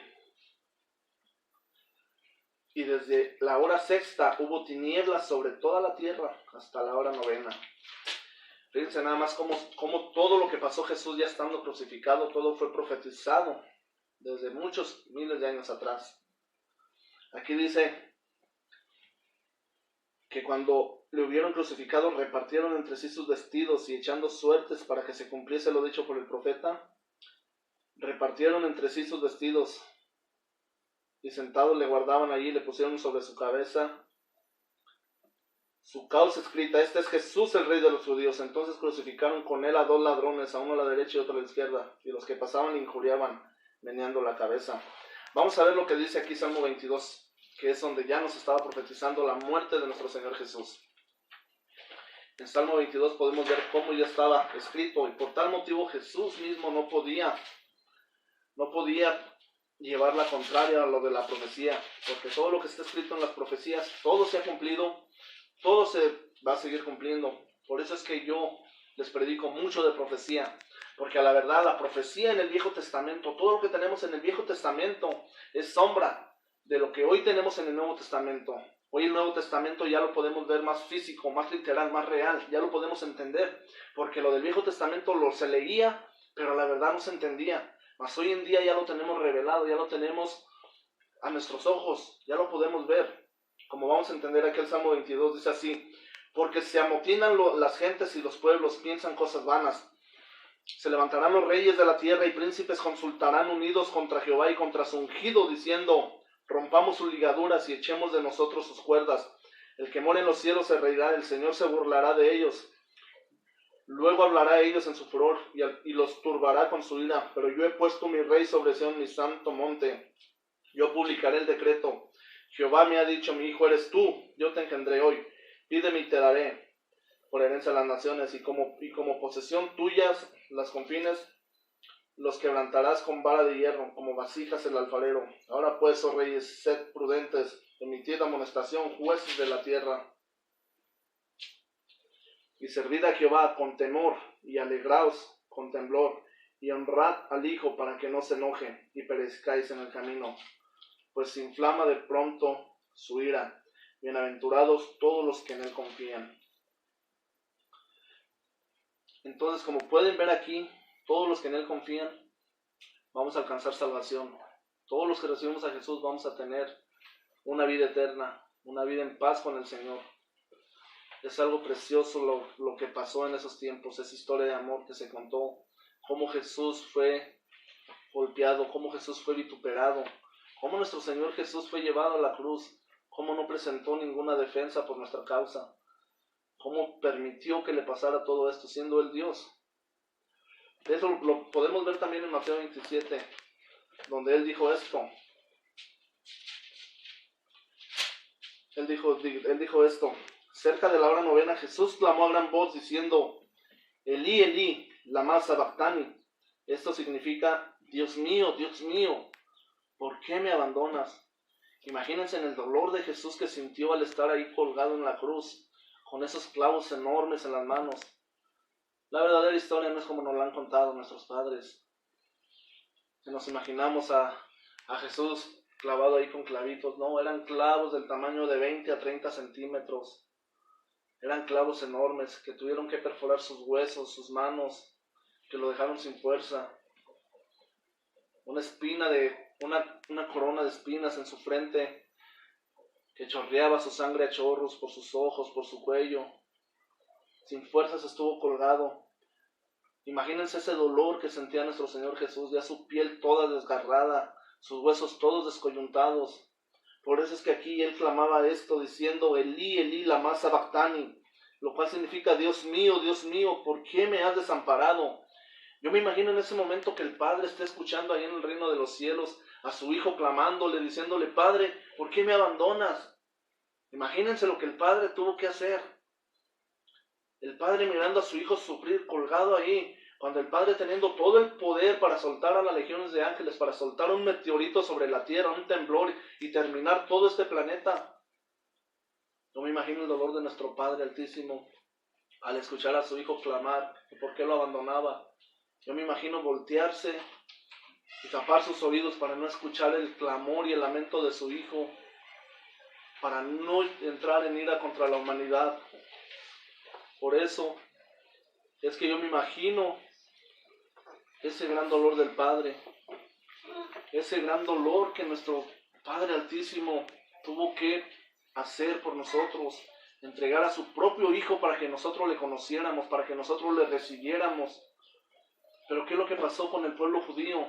Y desde la hora sexta hubo tinieblas sobre toda la tierra hasta la hora novena. Fíjense nada más cómo todo lo que pasó Jesús ya estando crucificado, todo fue profetizado desde muchos miles de años atrás. Aquí dice que cuando le hubieron crucificado repartieron entre sí sus vestidos y echando suertes para que se cumpliese lo dicho por el profeta, repartieron entre sí sus vestidos y sentados le guardaban allí, le pusieron sobre su cabeza su causa escrita: este es Jesús, el Rey de los judíos. Entonces crucificaron con él a 2 ladrones, a uno a la derecha y otro a la izquierda, y los que pasaban le injuriaban, meneando la cabeza. Vamos a ver lo que dice aquí Salmo 22, que es donde ya nos estaba profetizando la muerte de nuestro Señor Jesús. En Salmo 22 podemos ver cómo ya estaba escrito, y por tal motivo Jesús mismo no podía llevar la contraria a lo de la profecía, porque todo lo que está escrito en las profecías, todo se ha cumplido, todo se va a seguir cumpliendo. Por eso es que yo les predico mucho de profecía, porque a la verdad la profecía en el Viejo Testamento, todo lo que tenemos en el Viejo Testamento es sombra de lo que hoy tenemos en el Nuevo Testamento. Hoy el Nuevo Testamento ya lo podemos ver más físico, más literal, más real, ya lo podemos entender, porque lo del Viejo Testamento se leía, pero a la verdad no se entendía. Mas hoy en día ya lo tenemos revelado, ya lo tenemos a nuestros ojos, ya lo podemos ver. Como vamos a entender aquí el Salmo 22, dice así: porque se amotinan las gentes y los pueblos piensan cosas vanas. Se levantarán los reyes de la tierra y príncipes consultarán unidos contra Jehová y contra su ungido, diciendo: rompamos sus ligaduras y echemos de nosotros sus cuerdas. El que mora en los cielos se reirá, el Señor se burlará de ellos. Luego hablará a ellos en su furor y los turbará con su ira. Pero yo he puesto mi rey sobre Sión, mi santo monte. Yo publicaré el decreto. Jehová me ha dicho: mi hijo eres tú, yo te engendré hoy. Pídeme y te daré por herencia a las naciones, y como posesión tuyas las confines los quebrantarás con vara de hierro, como vasijas el alfarero. Ahora pues, oh reyes, sed prudentes, emitid amonestación, jueces de la tierra. Y servid a Jehová con temor, y alegraos con temblor, y honrad al Hijo para que no se enoje, y perezcáis en el camino, pues se inflama de pronto su ira. Bienaventurados todos los que en él confían. Entonces, como pueden ver aquí, todos los que en él confían, vamos a alcanzar salvación. Todos los que recibimos a Jesús vamos a tener una vida eterna, una vida en paz con el Señor. Es algo precioso lo que pasó en esos tiempos, esa historia de amor que se contó, cómo Jesús fue golpeado, cómo Jesús fue vituperado, cómo nuestro Señor Jesús fue llevado a la cruz, cómo no presentó ninguna defensa por nuestra causa, cómo permitió que le pasara todo esto siendo Él Dios. Eso lo podemos ver también en Mateo 27, donde Él dijo esto. Él dijo esto: cerca de la hora novena Jesús clamó a gran voz diciendo: Elí, Elí, lama sabactani. Esto significa: Dios mío, ¿por qué me abandonas? Imagínense en el dolor de Jesús que sintió al estar ahí colgado en la cruz, con esos clavos enormes en las manos. La verdadera historia no es como nos la han contado nuestros padres. Que nos imaginamos a Jesús clavado ahí con clavitos. No, eran clavos del tamaño de 20 a 30 centímetros. Eran clavos enormes que tuvieron que perforar sus huesos, sus manos, que lo dejaron sin fuerza. Una corona de espinas en su frente, que chorreaba su sangre a chorros por sus ojos, por su cuello. Sin fuerzas estuvo colgado. Imagínense ese dolor que sentía nuestro Señor Jesús, ya su piel toda desgarrada, sus huesos todos descoyuntados. Por eso es que aquí él clamaba esto diciendo: Elí, Elí, lama sabactani, lo cual significa: Dios mío, ¿por qué me has desamparado? Yo me imagino en ese momento que el Padre esté escuchando ahí en el reino de los cielos a su Hijo clamándole, diciéndole: Padre, ¿por qué me abandonas? Imagínense lo que el Padre tuvo que hacer. El Padre mirando a su Hijo sufrir colgado ahí, cuando el Padre teniendo todo el poder para soltar a las legiones de ángeles, para soltar un meteorito sobre la tierra, un temblor y terminar todo este planeta. Yo me imagino el dolor de nuestro Padre Altísimo al escuchar a su hijo clamar, que por qué lo abandonaba. Yo me imagino voltearse y tapar sus oídos para no escuchar el clamor y el lamento de su hijo, para no entrar en ira contra la humanidad. Por eso es que yo me imagino ese gran dolor del Padre, ese gran dolor que nuestro Padre Altísimo tuvo que hacer por nosotros, entregar a su propio Hijo para que nosotros le conociéramos, para que nosotros le recibiéramos. Pero ¿qué es lo que pasó con el pueblo judío?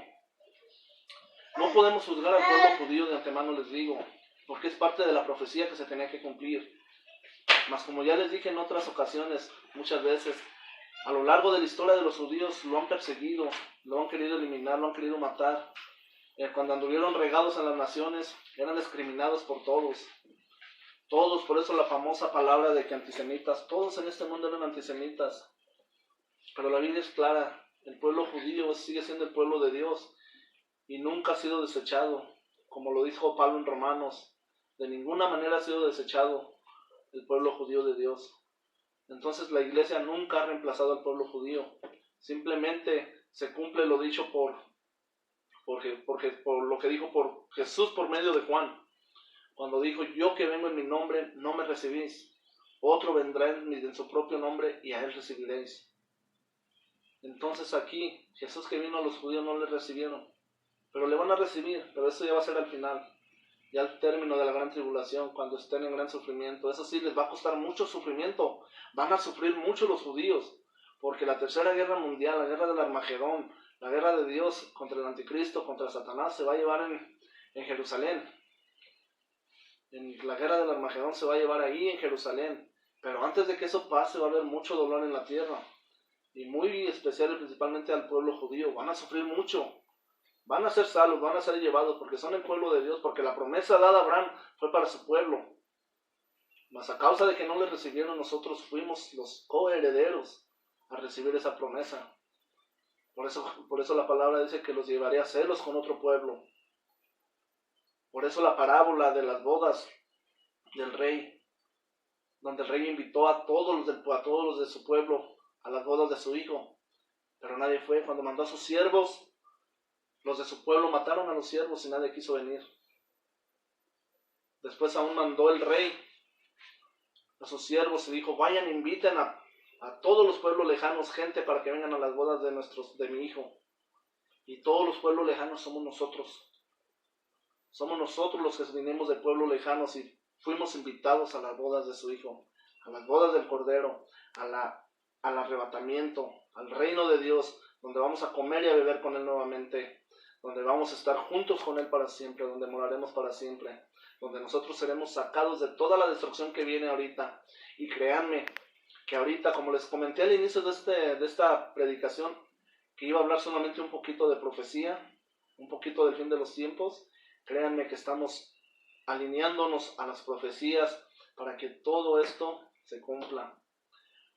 No podemos juzgar al pueblo judío de antemano, les digo, porque es parte de la profecía que se tenía que cumplir. Mas como ya les dije en otras ocasiones, muchas veces, a lo largo de la historia de los judíos lo han perseguido, lo han querido eliminar, lo han querido matar. Cuando anduvieron regados en las naciones, eran discriminados por todos. Todos, por eso la famosa palabra de que antisemitas, todos en este mundo eran antisemitas. Pero la Biblia es clara, el pueblo judío sigue siendo el pueblo de Dios y nunca ha sido desechado, como lo dijo Pablo en Romanos, de ninguna manera ha sido desechado el pueblo judío de Dios. Entonces la iglesia nunca ha reemplazado al pueblo judío, simplemente se cumple lo dicho por lo que dijo por Jesús por medio de Juan, cuando dijo: yo que vengo en mi nombre no me recibís, otro vendrá en su propio nombre y a él recibiréis. Entonces aquí Jesús que vino a los judíos no le recibieron, pero le van a recibir, pero eso ya va a ser al final, ya al término de la gran tribulación, cuando estén en gran sufrimiento. Eso sí, les va a costar mucho sufrimiento, van a sufrir mucho los judíos, porque la tercera guerra mundial, la guerra del Armagedón, la guerra de Dios contra el anticristo, contra Satanás, se va a llevar en Jerusalén. En la guerra del Armagedón se va a llevar ahí en Jerusalén. Pero antes de que eso pase va a haber mucho dolor en la tierra. Y muy especial y principalmente al pueblo judío. Van a sufrir mucho. Van a ser salvos, van a ser llevados porque son el pueblo de Dios. Porque la promesa dada a Abraham fue para su pueblo. Mas a causa de que no le recibieron, nosotros fuimos los coherederos a recibir esa promesa. Por eso la palabra dice que los llevaré a celos con otro pueblo. Por eso la parábola de las bodas del rey, donde el rey invitó a todos los de su pueblo a las bodas de su hijo, pero nadie fue. Cuando mandó a sus siervos, los de su pueblo mataron a los siervos y nadie quiso venir. Después aún mandó el rey a sus siervos y dijo: vayan, inviten a todos los pueblos lejanos gente para que vengan a las bodas de mi hijo. Y todos los pueblos lejanos somos nosotros. Somos nosotros los que vinimos de pueblos lejanos y fuimos invitados a las bodas de su hijo, a las bodas del Cordero, al arrebatamiento, al reino de Dios, donde vamos a comer y a beber con él nuevamente, donde vamos a estar juntos con él para siempre, donde moraremos para siempre, donde nosotros seremos sacados de toda la destrucción que viene ahorita. Y créanme que ahorita, como les comenté al inicio de esta predicación, que iba a hablar solamente un poquito de profecía, un poquito del fin de los tiempos, créanme que estamos alineándonos a las profecías para que todo esto se cumpla.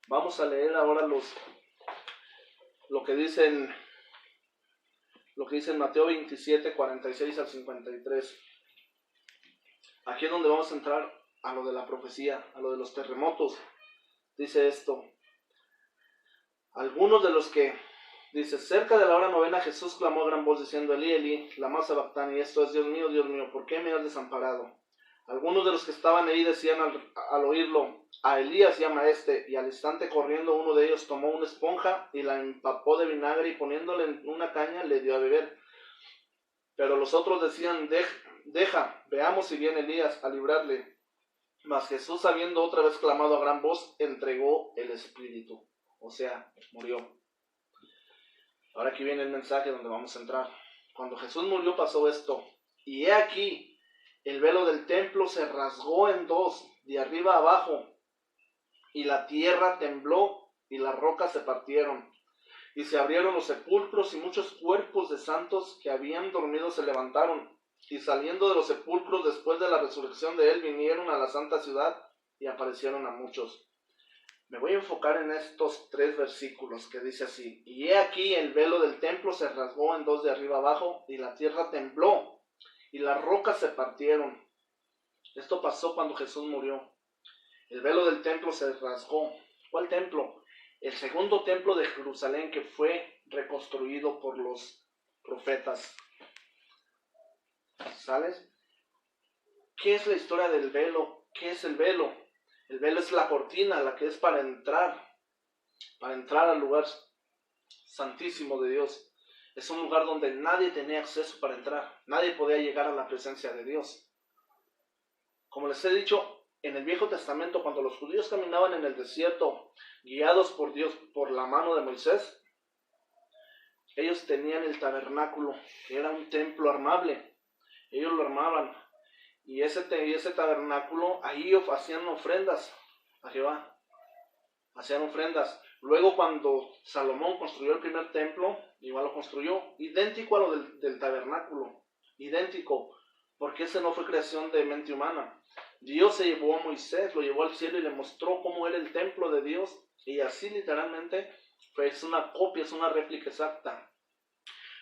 Vamos a leer ahora lo que dice en Mateo 27, 46 al 53. Aquí es donde vamos a entrar a lo de la profecía, a lo de los terremotos. Dice esto: algunos de los que, dice, cerca de la hora novena, Jesús clamó a gran voz diciendo: Elí, Elí, lama sabactani, esto es: Dios mío, ¿por qué me has desamparado? Algunos de los que estaban ahí decían al oírlo: a Elías llama a este. Y al instante, corriendo, uno de ellos tomó una esponja y la empapó de vinagre y poniéndole en una caña le dio a beber. Pero los otros decían: deja, veamos si viene Elías a librarle. Mas Jesús, habiendo otra vez clamado a gran voz, entregó el espíritu. O sea, murió. Ahora aquí viene el mensaje donde vamos a entrar. Cuando Jesús murió pasó esto: y he aquí, el velo del templo se rasgó en dos, de arriba a abajo, y la tierra tembló, y las rocas se partieron, y se abrieron los sepulcros, y muchos cuerpos de santos que habían dormido se levantaron, y saliendo de los sepulcros después de la resurrección de él, vinieron a la santa ciudad, y aparecieron a muchos. Me voy a enfocar en estos 3 versículos que dice así: y he aquí, el velo del templo se rasgó en dos de arriba abajo, y la tierra tembló, y las rocas se partieron. Esto pasó cuando Jesús murió. El velo del templo se rasgó. ¿Cuál templo? El segundo templo de Jerusalén, que fue reconstruido por los profetas. ¿Sabes? ¿Qué es la historia del velo? ¿Qué es el velo? El velo es la cortina, la que es para entrar al lugar santísimo de Dios. Es un lugar donde nadie tenía acceso para entrar. Nadie podía llegar a la presencia de Dios. Como les he dicho, en el Viejo Testamento, cuando los judíos caminaban en el desierto, guiados por Dios, por la mano de Moisés, ellos tenían el tabernáculo, que era un templo armable. Ellos lo armaban. Y ese tabernáculo, ahí hacían ofrendas a Jehová. Hacían ofrendas. Luego cuando Salomón construyó el primer templo, igual lo construyó, idéntico a lo del tabernáculo. Idéntico. Porque ese no fue creación de mente humana. Dios se llevó a Moisés, lo llevó al cielo y le mostró cómo era el templo de Dios. Y así literalmente es una copia, es una réplica exacta.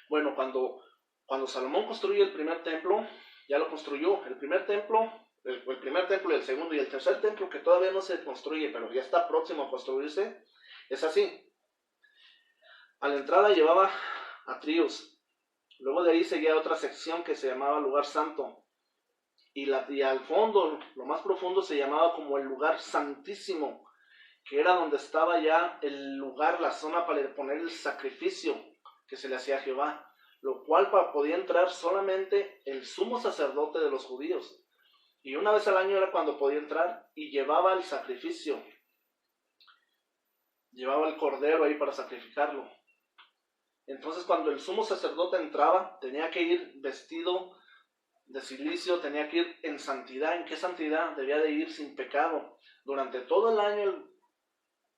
Bueno, cuando Salomón construyó el primer templo, ya lo construyó. El primer templo, el primer templo y el segundo y el tercer templo, que todavía no se construye, pero ya está próximo a construirse, es así. A la entrada llevaba atrios. Luego de ahí seguía otra sección que se llamaba lugar santo. Y al fondo, lo más profundo, se llamaba como el lugar santísimo, que era donde estaba ya el lugar, la zona para poner el sacrificio que se le hacía a Jehová, lo cual podía entrar solamente el sumo sacerdote de los judíos. Y una vez al año era cuando podía entrar y llevaba el sacrificio. Llevaba el cordero ahí para sacrificarlo. Entonces cuando el sumo sacerdote entraba, tenía que ir vestido de cilicio, tenía que ir en santidad. ¿En qué santidad? Debía de ir sin pecado. Durante todo el año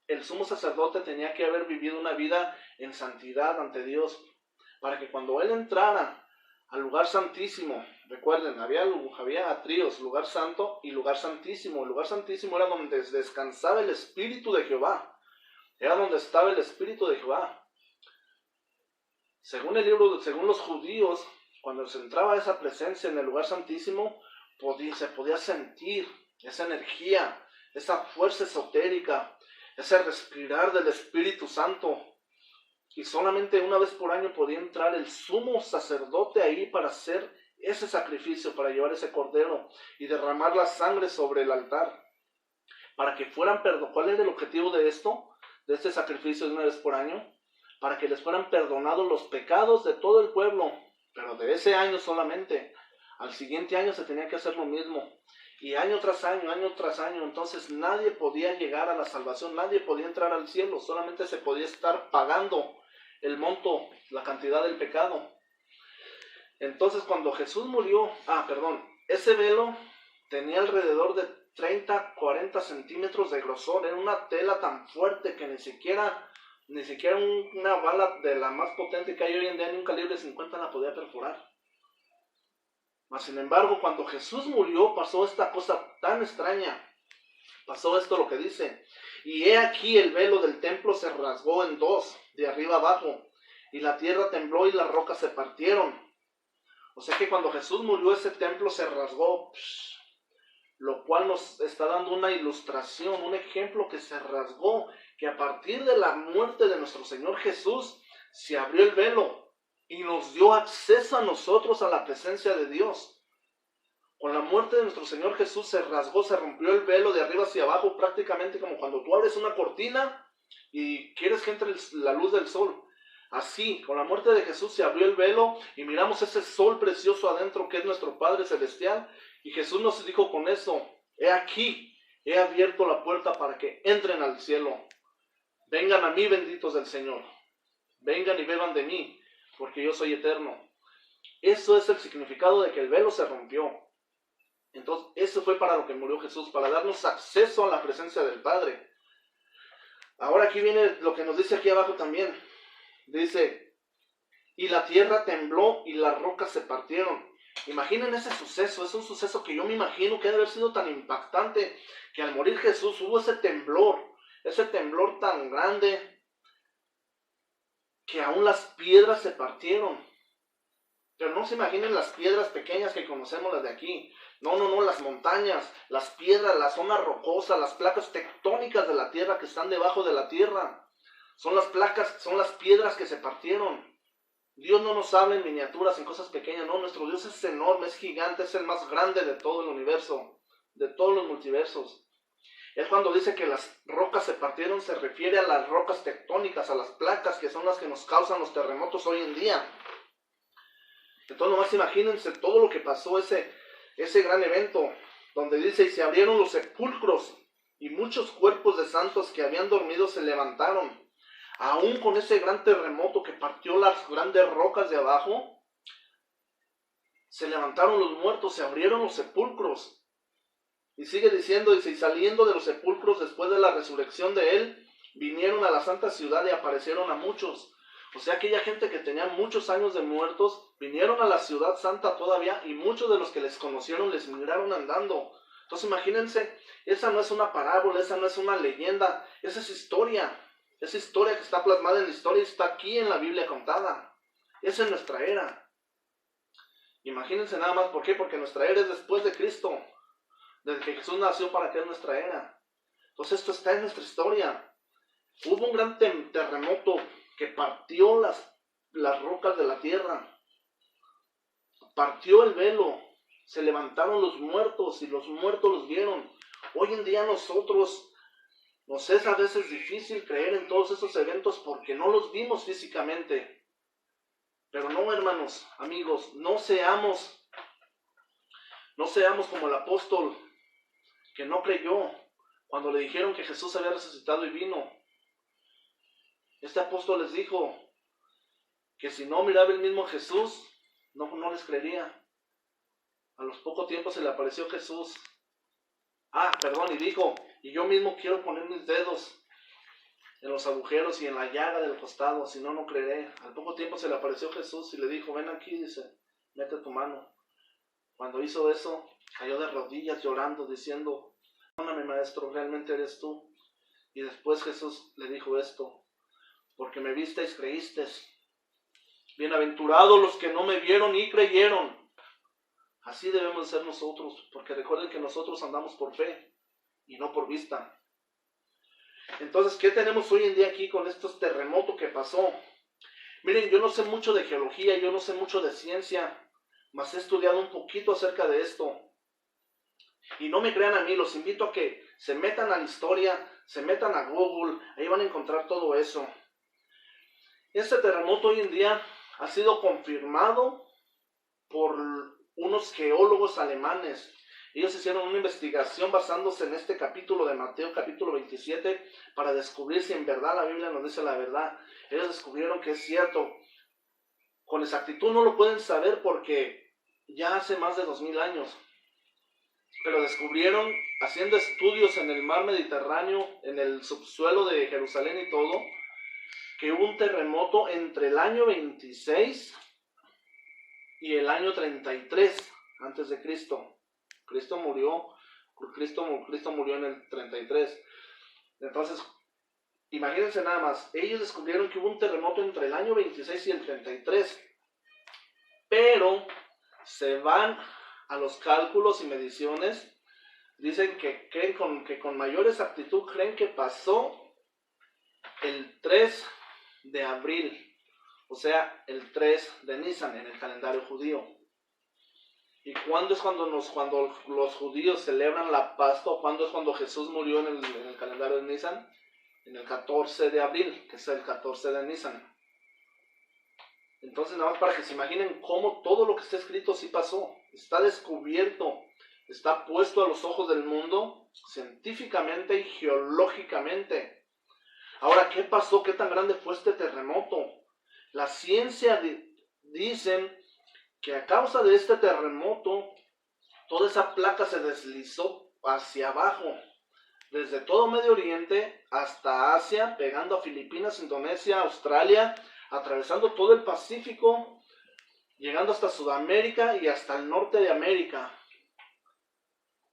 el sumo sacerdote tenía que haber vivido una vida en santidad ante Dios, para que cuando él entrara al lugar santísimo, recuerden, había atrios, lugar santo y lugar santísimo. El lugar santísimo era donde descansaba el Espíritu de Jehová. Era donde estaba el Espíritu de Jehová. Según los judíos, cuando se entraba a esa presencia en el lugar santísimo, se podía sentir esa energía, esa fuerza esotérica, ese respirar del Espíritu Santo. Y solamente una vez por año podía entrar el sumo sacerdote ahí para hacer ese sacrificio, para llevar ese cordero y derramar la sangre sobre el altar, para que fueran perdonados. ¿Cuál era el objetivo de esto? De este sacrificio de una vez por año, para que les fueran perdonados los pecados de todo el pueblo, pero de ese año solamente. Al siguiente año se tenía que hacer lo mismo, y año tras año, entonces nadie podía llegar a la salvación, nadie podía entrar al cielo, solamente se podía estar pagando el monto, la cantidad del pecado. Entonces cuando Jesús murió, ese velo tenía alrededor de 30, 40 centímetros de grosor. Era una tela tan fuerte que ni siquiera una bala de la más potente que hay hoy en día, ni un calibre 50 la podía perforar. Mas sin embargo, cuando Jesús murió, pasó esta cosa tan extraña. Pasó esto lo que dice: y he aquí el velo del templo se rasgó en dos, de arriba abajo, y la tierra tembló y las rocas se partieron. O sea que cuando Jesús murió, ese templo se rasgó, lo cual nos está dando una ilustración, un ejemplo que se rasgó, que a partir de la muerte de nuestro Señor Jesús, se abrió el velo y nos dio acceso a nosotros a la presencia de Dios. Con la muerte de nuestro Señor Jesús se rasgó, se rompió el velo de arriba hacia abajo, prácticamente como cuando tú abres una cortina y quieres que entre la luz del sol. Así, con la muerte de Jesús se abrió el velo y miramos ese sol precioso adentro que es nuestro Padre Celestial. Y Jesús nos dijo con eso: he aquí, he abierto la puerta para que entren al cielo. Vengan a mí, benditos del Señor. Vengan y beban de mí, porque yo soy eterno. Eso es el significado de que el velo se rompió. Entonces, eso fue para lo que murió Jesús, para darnos acceso a la presencia del Padre. Ahora aquí viene lo que nos dice aquí abajo también. Dice: y la tierra tembló y las rocas se partieron. Imaginen ese suceso. Es un suceso que yo me imagino que debe haber sido tan impactante, que al morir Jesús hubo ese temblor tan grande, que aún las piedras se partieron. Pero no se imaginen las piedras pequeñas que conocemos desde aquí. No, las montañas, las piedras, la zona rocosa, las placas tectónicas de la tierra que están debajo de la tierra. Son las placas, son las piedras que se partieron. Dios no nos habla en miniaturas, en cosas pequeñas, no, nuestro Dios es enorme, es gigante, es el más grande de todo el universo, de todos los multiversos. Él cuando dice que las rocas se partieron, se refiere a las rocas tectónicas, a las placas que son las que nos causan los terremotos hoy en día. Entonces nomás imagínense todo lo que pasó ese gran evento, donde dice, y se abrieron los sepulcros, y muchos cuerpos de santos que habían dormido se levantaron. Aún con ese gran terremoto que partió las grandes rocas de abajo, se levantaron los muertos, se abrieron los sepulcros. Y sigue diciendo, dice, y saliendo de los sepulcros después de la resurrección de él, vinieron a la santa ciudad y aparecieron a muchos. O sea, aquella gente que tenía muchos años de muertos, vinieron a la ciudad santa todavía, y muchos de los que les conocieron les miraron andando. Entonces imagínense, esa no es una parábola, esa no es una leyenda, esa es historia. Esa historia que está plasmada en la historia está aquí en la Biblia contada. Esa es nuestra era. Imagínense nada más, ¿por qué? Porque nuestra era es después de Cristo. Desde que Jesús nació para que es nuestra era. Entonces esto está en nuestra historia. Hubo un gran terremoto que partió las rocas de la tierra. Partió el velo. Se levantaron los muertos y los muertos los vieron. Hoy en día nosotros nos es a veces difícil creer en todos esos eventos porque no los vimos físicamente. Pero no, hermanos, amigos, no seamos como el apóstol que no creyó cuando le dijeron que Jesús había resucitado y vino. Este apóstol les dijo que si no miraba el mismo Jesús, no les creería. A los pocos tiempos se le apareció Jesús. Y dijo, y yo mismo quiero poner mis dedos en los agujeros y en la llaga del costado, si no, no creeré. Al poco tiempo se le apareció Jesús y le dijo, ven aquí, dice, mete tu mano. Cuando hizo eso, cayó de rodillas llorando, diciendo, perdóname, maestro, realmente eres tú. Y después Jesús le dijo esto, porque me visteis, creísteis. Bienaventurados los que no me vieron y creyeron. Así debemos ser nosotros, porque recuerden que nosotros andamos por fe y no por vista. Entonces, ¿qué tenemos hoy en día aquí con estos terremotos que pasó? Miren, yo no sé mucho de geología, yo no sé mucho de ciencia, mas he estudiado un poquito acerca de esto. Y no me crean a mí, los invito a que se metan a la historia, se metan a Google, ahí van a encontrar todo eso. Este terremoto hoy en día ha sido confirmado por unos geólogos alemanes. Ellos hicieron una investigación basándose en este capítulo de Mateo, capítulo 27, para descubrir si en verdad la Biblia nos dice la verdad. Ellos descubrieron que es cierto. Con exactitud no lo pueden saber porque ya hace más de 2000 años. Pero descubrieron, haciendo estudios en el mar Mediterráneo, en el subsuelo de Jerusalén y todo, que hubo un terremoto entre el año 26 y el año 33 antes de Cristo. Cristo murió en el 33. Entonces, imagínense nada más, ellos descubrieron que hubo un terremoto entre el año 26 y el 33. Pero se van a los cálculos y mediciones, dicen que creen que con mayor exactitud creen que pasó el 3 de abril, o sea, el 3 de Nisan en el calendario judío. ¿Y cuándo es cuando los judíos celebran la Pascua? ¿Cuándo es cuando Jesús murió en el calendario de Nisan? En el 14 de abril, que es el 14 de Nisan. Entonces, nada más para que se imaginen cómo todo lo que está escrito sí pasó. Está descubierto, está puesto a los ojos del mundo, científicamente y geológicamente. Ahora, ¿qué pasó? ¿Qué tan grande fue este terremoto? La ciencia dicen que a causa de este terremoto, toda esa placa se deslizó hacia abajo, desde todo Medio Oriente hasta Asia, pegando a Filipinas, Indonesia, Australia, atravesando todo el Pacífico, llegando hasta Sudamérica y hasta el norte de América.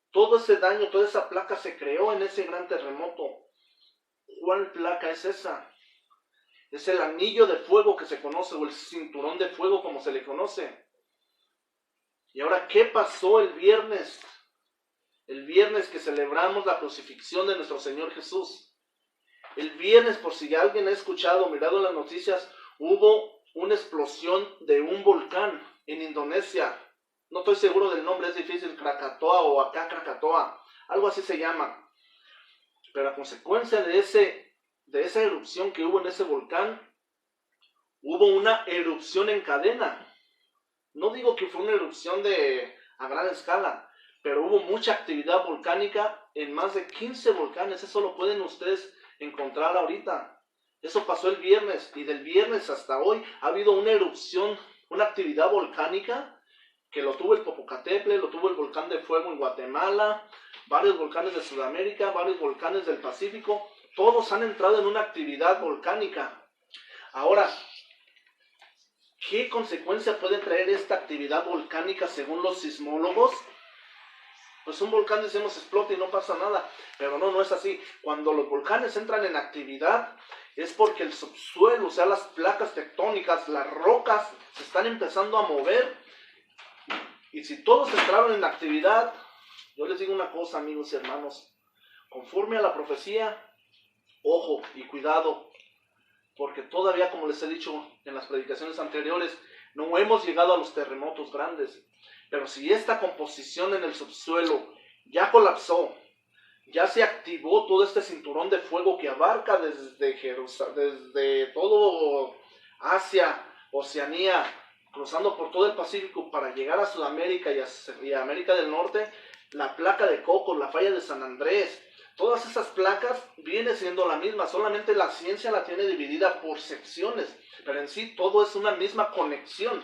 Todo ese daño, toda esa placa se creó en ese gran terremoto. ¿Cuál placa es esa? Es el anillo de fuego que se conoce, o el cinturón de fuego como se le conoce. Y ahora, ¿qué pasó el viernes? El viernes que celebramos la crucifixión de nuestro Señor Jesús. El viernes, por si alguien ha escuchado, mirado las noticias, hubo una explosión de un volcán en Indonesia. No estoy seguro del nombre, es difícil, Krakatoa o acá Krakatoa, algo así se llama. Pero a consecuencia de esa erupción que hubo en ese volcán, hubo una erupción en cadena. No digo que fue una erupción a gran escala, pero hubo mucha actividad volcánica en más de 15 volcanes. Eso lo pueden ustedes encontrar ahorita. Eso pasó el viernes, y del viernes hasta hoy ha habido una erupción, una actividad volcánica, que lo tuvo el Popocatépetl, lo tuvo el volcán de fuego en Guatemala, varios volcanes de Sudamérica, varios volcanes del Pacífico. Todos han entrado en una actividad volcánica. Ahora, ¿qué consecuencia puede traer esta actividad volcánica según los sismólogos? Pues un volcán, decimos, explota y no pasa nada, pero no es así. Cuando los volcanes entran en actividad es porque el subsuelo, o sea, las placas tectónicas, las rocas, se están empezando a mover. Y si todos entraron en actividad, yo les digo una cosa, amigos y hermanos, conforme a la profecía, ojo y cuidado, porque todavía, como les he dicho en las predicaciones anteriores, no hemos llegado a los terremotos grandes. Pero si esta composición en el subsuelo ya colapsó, ya se activó todo este cinturón de fuego que abarca desde todo Asia, Oceanía, cruzando por todo el Pacífico para llegar a Sudamérica y a América del Norte, la placa de Cocos, la falla de San Andrés, todas esas placas viene siendo la misma, solamente la ciencia la tiene dividida por secciones, pero en sí todo es una misma conexión.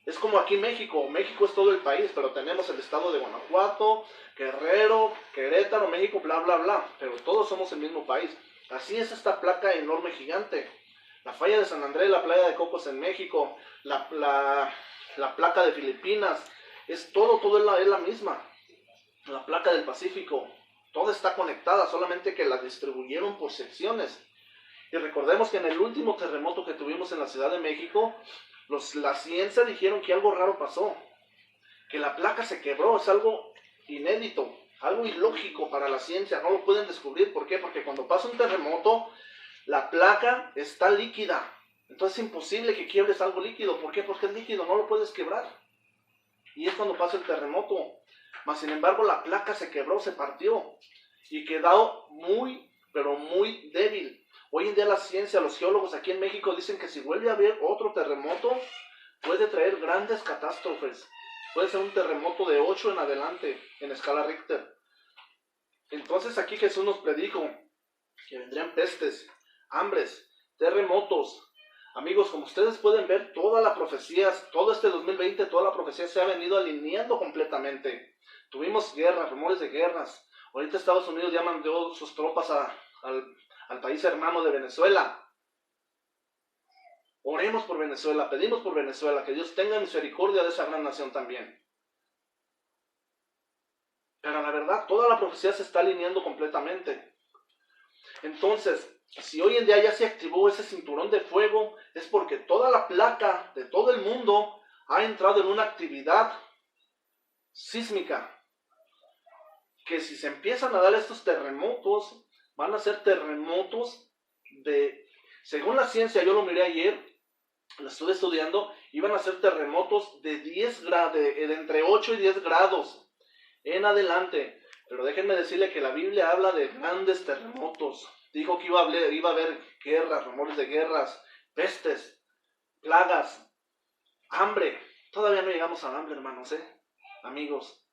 Es como aquí México es todo el país, pero tenemos el estado de Guanajuato, Guerrero, Querétaro, México, bla, bla, bla, pero todos somos el mismo país. Así es esta placa enorme, gigante. La falla de San Andrés, la playa de Cocos en México, la placa de Filipinas, todo es la misma. La placa del Pacífico, toda está conectada, solamente que la distribuyeron por secciones. Y recordemos que en el último terremoto que tuvimos en la Ciudad de México, la ciencia dijeron que algo raro pasó, que la placa se quebró. Es algo inédito, algo ilógico para la ciencia, no lo pueden descubrir. ¿Por qué? Porque cuando pasa un terremoto, la placa está líquida, entonces es imposible que quiebres algo líquido. ¿Por qué? Porque es líquido, no lo puedes quebrar. Y es cuando pasa el terremoto. Mas sin embargo la placa se quebró, se partió y quedó muy, pero muy débil. Hoy en día la ciencia, los geólogos aquí en México dicen que si vuelve a haber otro terremoto, puede traer grandes catástrofes. Puede ser un terremoto de 8 en adelante, en escala Richter. Entonces aquí Jesús nos predijo que vendrían pestes, hambres, terremotos. Amigos, como ustedes pueden ver, toda la profecía, todo este 2020, toda la profecía se ha venido alineando completamente. Tuvimos guerras, rumores de guerras. Ahorita Estados Unidos ya mandó sus tropas al país hermano de Venezuela. Oremos por Venezuela, pedimos por Venezuela, que Dios tenga misericordia de esa gran nación también. Pero la verdad, toda la profecía se está alineando completamente. Entonces, si hoy en día ya se activó ese cinturón de fuego, es porque toda la placa de todo el mundo ha entrado en una actividad sísmica. Que si se empiezan a dar estos terremotos, van a ser terremotos según la ciencia, yo lo miré ayer, lo estuve estudiando, iban a ser terremotos de 10 grados, de entre 8 y 10 grados en adelante. Pero déjenme decirle que la Biblia habla de grandes terremotos. Dijo que iba a haber guerras, rumores de guerras, pestes, plagas, hambre. Todavía no llegamos al hambre, hermanos, amigos.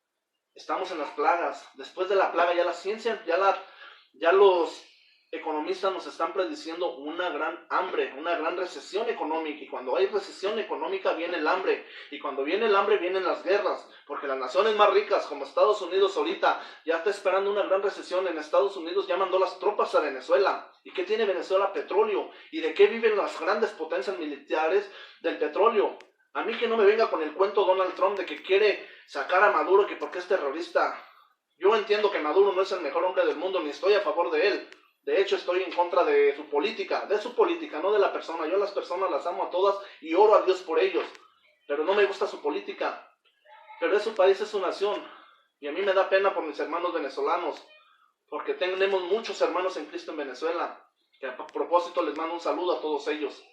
Estamos en las plagas. Después de la plaga ya la ciencia, ya los economistas nos están prediciendo una gran hambre, una gran recesión económica. Y cuando hay recesión económica viene el hambre. Y cuando viene el hambre vienen las guerras. Porque las naciones más ricas, como Estados Unidos ahorita, ya está esperando una gran recesión. En Estados Unidos ya mandó las tropas a Venezuela. ¿Y qué tiene Venezuela? Petróleo. ¿Y de qué viven las grandes potencias militares? Del petróleo. A mí que no me venga con el cuento Donald Trump de que quiere sacar a Maduro que porque es terrorista. Yo entiendo que Maduro no es el mejor hombre del mundo, ni estoy a favor de él. De hecho, estoy en contra de su política, no de la persona. Yo a las personas las amo a todas y oro a Dios por ellos. Pero no me gusta su política. pero es su país, es su nación. Y a mí me da pena por mis hermanos venezolanos, porque tenemos muchos hermanos en Cristo en Venezuela, que a propósito les mando un saludo a todos ellos.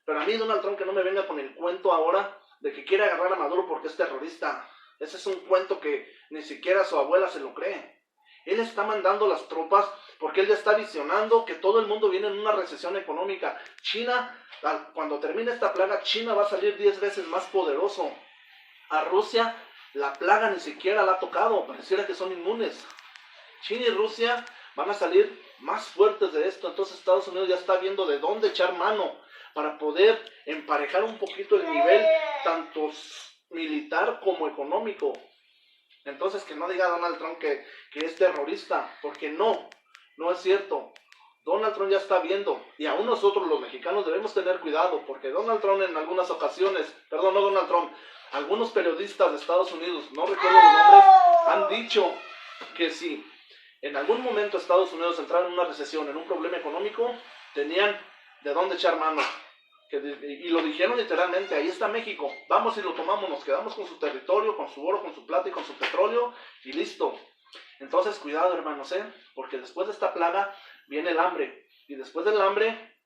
Pero a mí Donald Trump que no me venga con el cuento ahora de que quiere agarrar a Maduro porque es terrorista. Ese es un cuento que ni siquiera su abuela se lo cree. Él está mandando las tropas porque él ya está visionando que todo el mundo viene en una recesión económica. China, cuando termine esta plaga, China va a salir 10 veces más poderoso. A Rusia la plaga ni siquiera la ha tocado, pareciera que son inmunes. China y Rusia van a salir más fuertes de esto, entonces Estados Unidos ya está viendo de dónde echar mano para poder emparejar un poquito el nivel tanto militar como económico. Entonces que no diga Donald Trump que es terrorista, porque no es cierto. Donald Trump ya está viendo, y aún nosotros los mexicanos debemos tener cuidado, porque Donald Trump en algunas ocasiones, perdón, no Donald Trump, algunos periodistas de Estados Unidos, no recuerdo los nombres, han dicho que si en algún momento Estados Unidos entrara en una recesión, en un problema económico, tenían de dónde echar mano. Y lo dijeron literalmente, ahí está México, vamos y lo tomamos, nos quedamos con su territorio, con su oro, con su plata y con su petróleo, y listo. Entonces cuidado hermanos, porque después de esta plaga viene el hambre, y después del hambre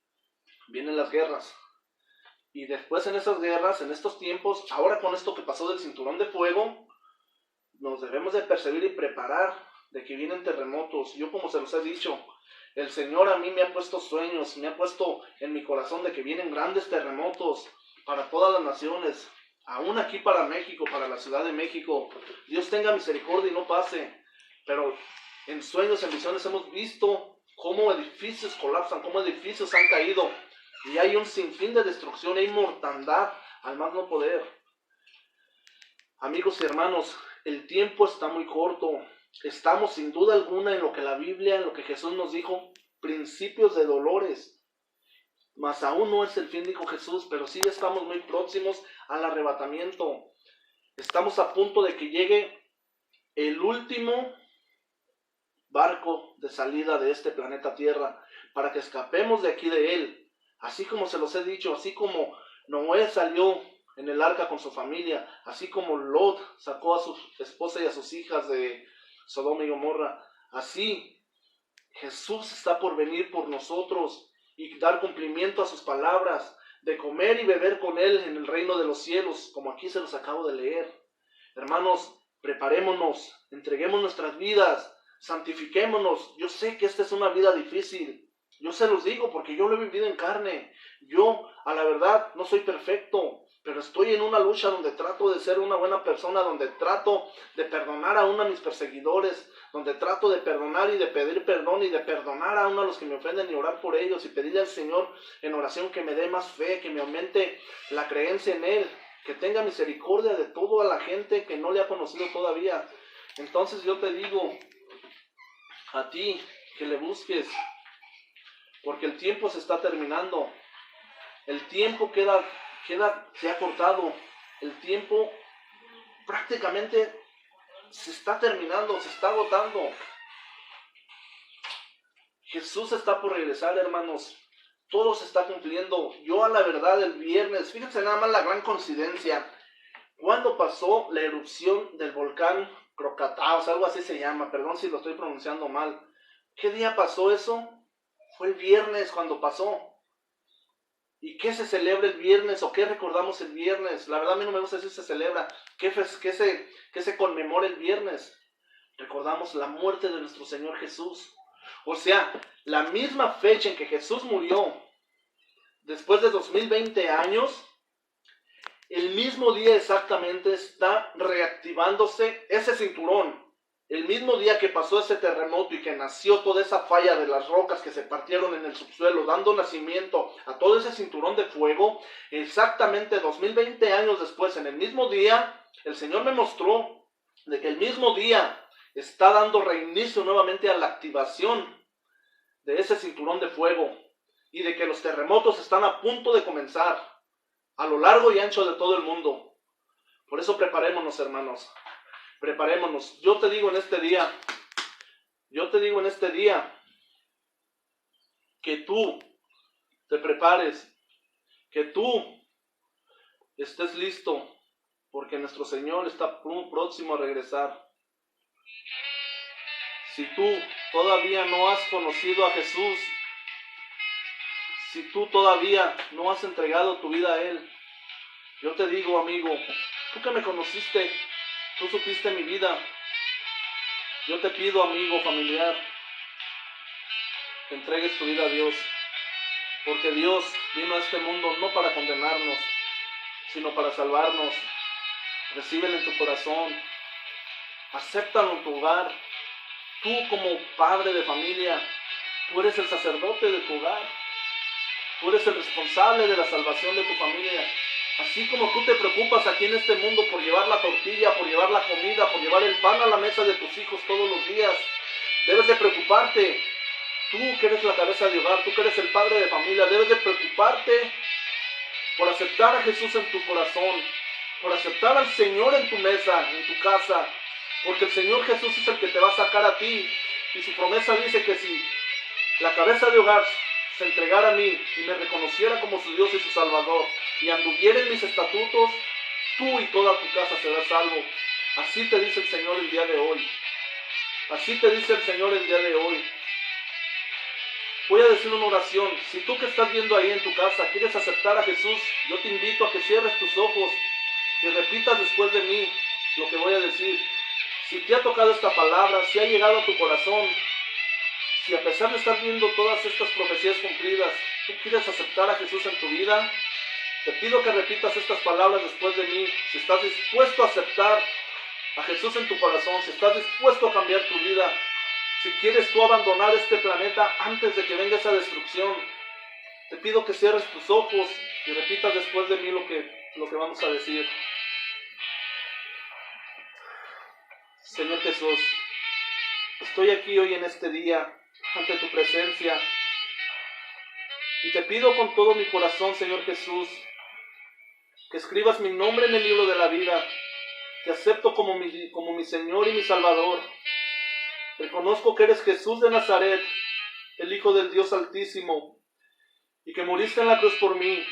vienen las guerras. Y después en esas guerras, en estos tiempos, ahora con esto que pasó del cinturón de fuego, nos debemos de percibir y preparar de que vienen terremotos. Yo como se los he dicho, el Señor a mí me ha puesto sueños, me ha puesto en mi corazón de que vienen grandes terremotos para todas las naciones, aún aquí para México, para la Ciudad de México. Dios tenga misericordia y no pase, pero en sueños, en visiones hemos visto cómo edificios colapsan, cómo edificios han caído, y hay un sinfín de destrucción, hay mortandad al más no poder. Amigos y hermanos, el tiempo está muy corto. Estamos sin duda alguna en lo que la Biblia, en lo que Jesús nos dijo, principios de dolores. Mas aún no es el fin, dijo Jesús, pero sí estamos muy próximos al arrebatamiento. Estamos a punto de que llegue el último barco de salida de este planeta Tierra, para que escapemos de aquí de él. Así como se los he dicho, así como Noé salió en el arca con su familia, así como Lot sacó a su esposa y a sus hijas de Sodoma y Gomorra, así Jesús está por venir por nosotros y dar cumplimiento a sus palabras, de comer y beber con Él en el reino de los cielos, como aquí se los acabo de leer. Hermanos, preparémonos, entreguemos nuestras vidas, santifiquémonos. Yo sé que esta es una vida difícil, yo se los digo porque yo lo he vivido en carne. Yo, a la verdad, no soy perfecto, pero estoy en una lucha donde trato de ser una buena persona, donde trato de perdonar a uno a mis perseguidores, donde trato de perdonar y de pedir perdón y de perdonar a uno a los que me ofenden y orar por ellos y pedirle al Señor en oración que me dé más fe, que me aumente la creencia en Él, que tenga misericordia de toda la gente que no le ha conocido todavía. Entonces yo te digo a ti que le busques, porque el tiempo se está terminando, el tiempo se ha cortado, el tiempo prácticamente se está terminando, se está agotando. Jesús está por regresar, hermanos. Todo se está cumpliendo. Yo a la verdad el viernes, fíjense nada más la gran coincidencia. ¿Cuándo pasó la erupción del volcán Krakatoa? Algo así se llama, perdón si lo estoy pronunciando mal. ¿Qué día pasó eso? Fue el viernes cuando pasó. ¿Y qué se celebra el viernes o qué recordamos el viernes? La verdad a mí no me gusta decir se celebra. ¿Qué se conmemora el viernes? Recordamos la muerte de nuestro Señor Jesús. O sea, la misma fecha en que Jesús murió, después de 2020 años, el mismo día exactamente está reactivándose ese cinturón. El mismo día que pasó ese terremoto y que nació toda esa falla de las rocas que se partieron en el subsuelo, dando nacimiento a todo ese cinturón de fuego, exactamente 2020 años después, en el mismo día, el Señor me mostró de que el mismo día está dando reinicio nuevamente a la activación de ese cinturón de fuego y de que los terremotos están a punto de comenzar a lo largo y ancho de todo el mundo. Por eso preparémonos, hermanos. Preparémonos. Yo te digo en este día que tú te prepares, que tú estés listo, porque nuestro Señor está próximo a regresar. Si tú todavía no has conocido a Jesús, si tú todavía no has entregado tu vida a Él, yo te digo, amigo, tú que me conociste, tú supiste mi vida. Yo te pido, amigo, familiar, que entregues tu vida a Dios, porque Dios vino a este mundo no para condenarnos, sino para salvarnos. Recíbelo en tu corazón, acéptalo en tu hogar. Tú como padre de familia, tú eres el sacerdote de tu hogar, tú eres el responsable de la salvación de tu familia. Así como tú te preocupas aquí en este mundo por llevar la tortilla, por llevar la comida, por llevar el pan a la mesa de tus hijos todos los días, debes de preocuparte. Tú que eres la cabeza de hogar, tú que eres el padre de familia, debes de preocuparte por aceptar a Jesús en tu corazón, por aceptar al Señor en tu mesa, en tu casa, porque el Señor Jesús es el que te va a sacar a ti, y su promesa dice que si la cabeza de hogar se entregara a mí y me reconociera como su Dios y su Salvador, y anduviera en mis estatutos, tú y toda tu casa serás salvo. Así te dice el Señor el día de hoy. Así te dice el Señor el día de hoy. Voy a decir una oración. Si tú que estás viendo ahí en tu casa quieres aceptar a Jesús, yo te invito a que cierres tus ojos y repitas después de mí lo que voy a decir. Si te ha tocado esta palabra, si ha llegado a tu corazón, si a pesar de estar viendo todas estas profecías cumplidas, tú quieres aceptar a Jesús en tu vida, te pido que repitas estas palabras después de mí. Si estás dispuesto a aceptar a Jesús en tu corazón, si estás dispuesto a cambiar tu vida, si quieres tú abandonar este planeta antes de que venga esa destrucción, te pido que cierres tus ojos y repitas después de mí lo que vamos a decir. Señor Jesús, estoy aquí hoy en este día ante tu presencia y te pido con todo mi corazón, Señor Jesús, que escribas mi nombre en el libro de la vida. Te acepto como mi Señor y mi Salvador. Reconozco que eres Jesús de Nazaret, el Hijo del Dios Altísimo, y que moriste en la cruz por mí,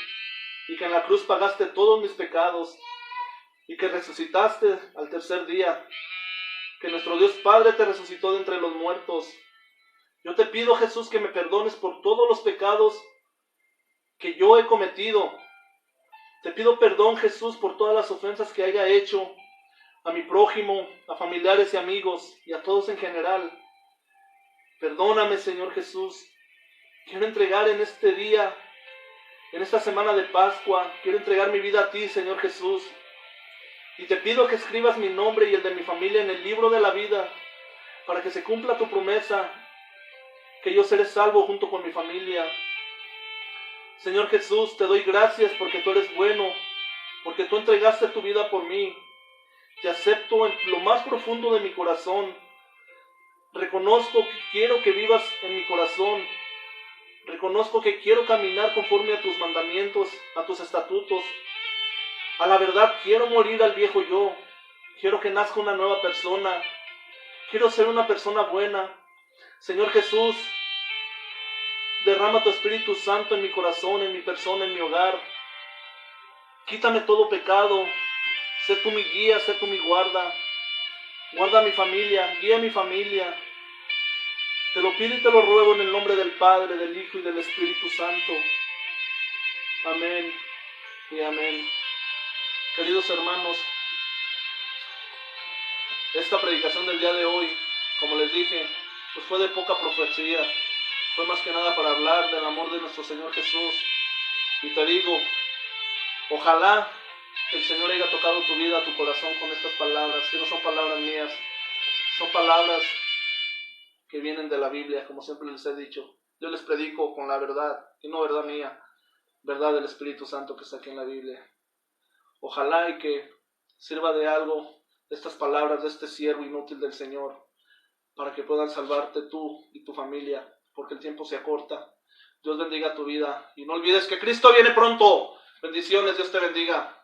y que en la cruz pagaste todos mis pecados, y que resucitaste al tercer día, que nuestro Dios Padre te resucitó de entre los muertos. Yo te pido, Jesús, que me perdones por todos los pecados que yo he cometido. Te pido perdón, Jesús, por todas las ofensas que haya hecho a mi prójimo, a familiares y amigos, y a todos en general. Perdóname, Señor Jesús. Quiero entregar en este día, en esta semana de Pascua, quiero entregar mi vida a ti, Señor Jesús. Y te pido que escribas mi nombre y el de mi familia en el libro de la vida, para que se cumpla tu promesa, que yo seré salvo junto con mi familia. Señor Jesús, te doy gracias porque tú eres bueno, porque tú entregaste tu vida por mí. Te acepto en lo más profundo de mi corazón. Reconozco que quiero que vivas en mi corazón. Reconozco que quiero caminar conforme a tus mandamientos, a tus estatutos. A la verdad, quiero morir al viejo yo. Quiero que nazca una nueva persona. Quiero ser una persona buena. Señor Jesús, derrama tu Espíritu Santo en mi corazón, en mi persona, en mi hogar. Quítame todo pecado. Sé tú mi guía, sé tú mi guarda. Guarda a mi familia, guía a mi familia. Te lo pido y te lo ruego en el nombre del Padre, del Hijo y del Espíritu Santo. Amén y amén. Queridos hermanos, esta predicación del día de hoy, como les dije, pues fue de poca profecía. Fue más que nada para hablar del amor de nuestro Señor Jesús. Y te digo, ojalá que el Señor haya tocado tu vida, tu corazón con estas palabras, que no son palabras mías, son palabras que vienen de la Biblia, como siempre les he dicho. Yo les predico con la verdad, y no verdad mía, verdad del Espíritu Santo que está aquí en la Biblia. Ojalá y que sirva de algo estas palabras de este siervo inútil del Señor, para que puedan salvarte tú y tu familia, porque el tiempo se acorta. Dios bendiga tu vida, y no olvides que Cristo viene pronto. Bendiciones, Dios te bendiga.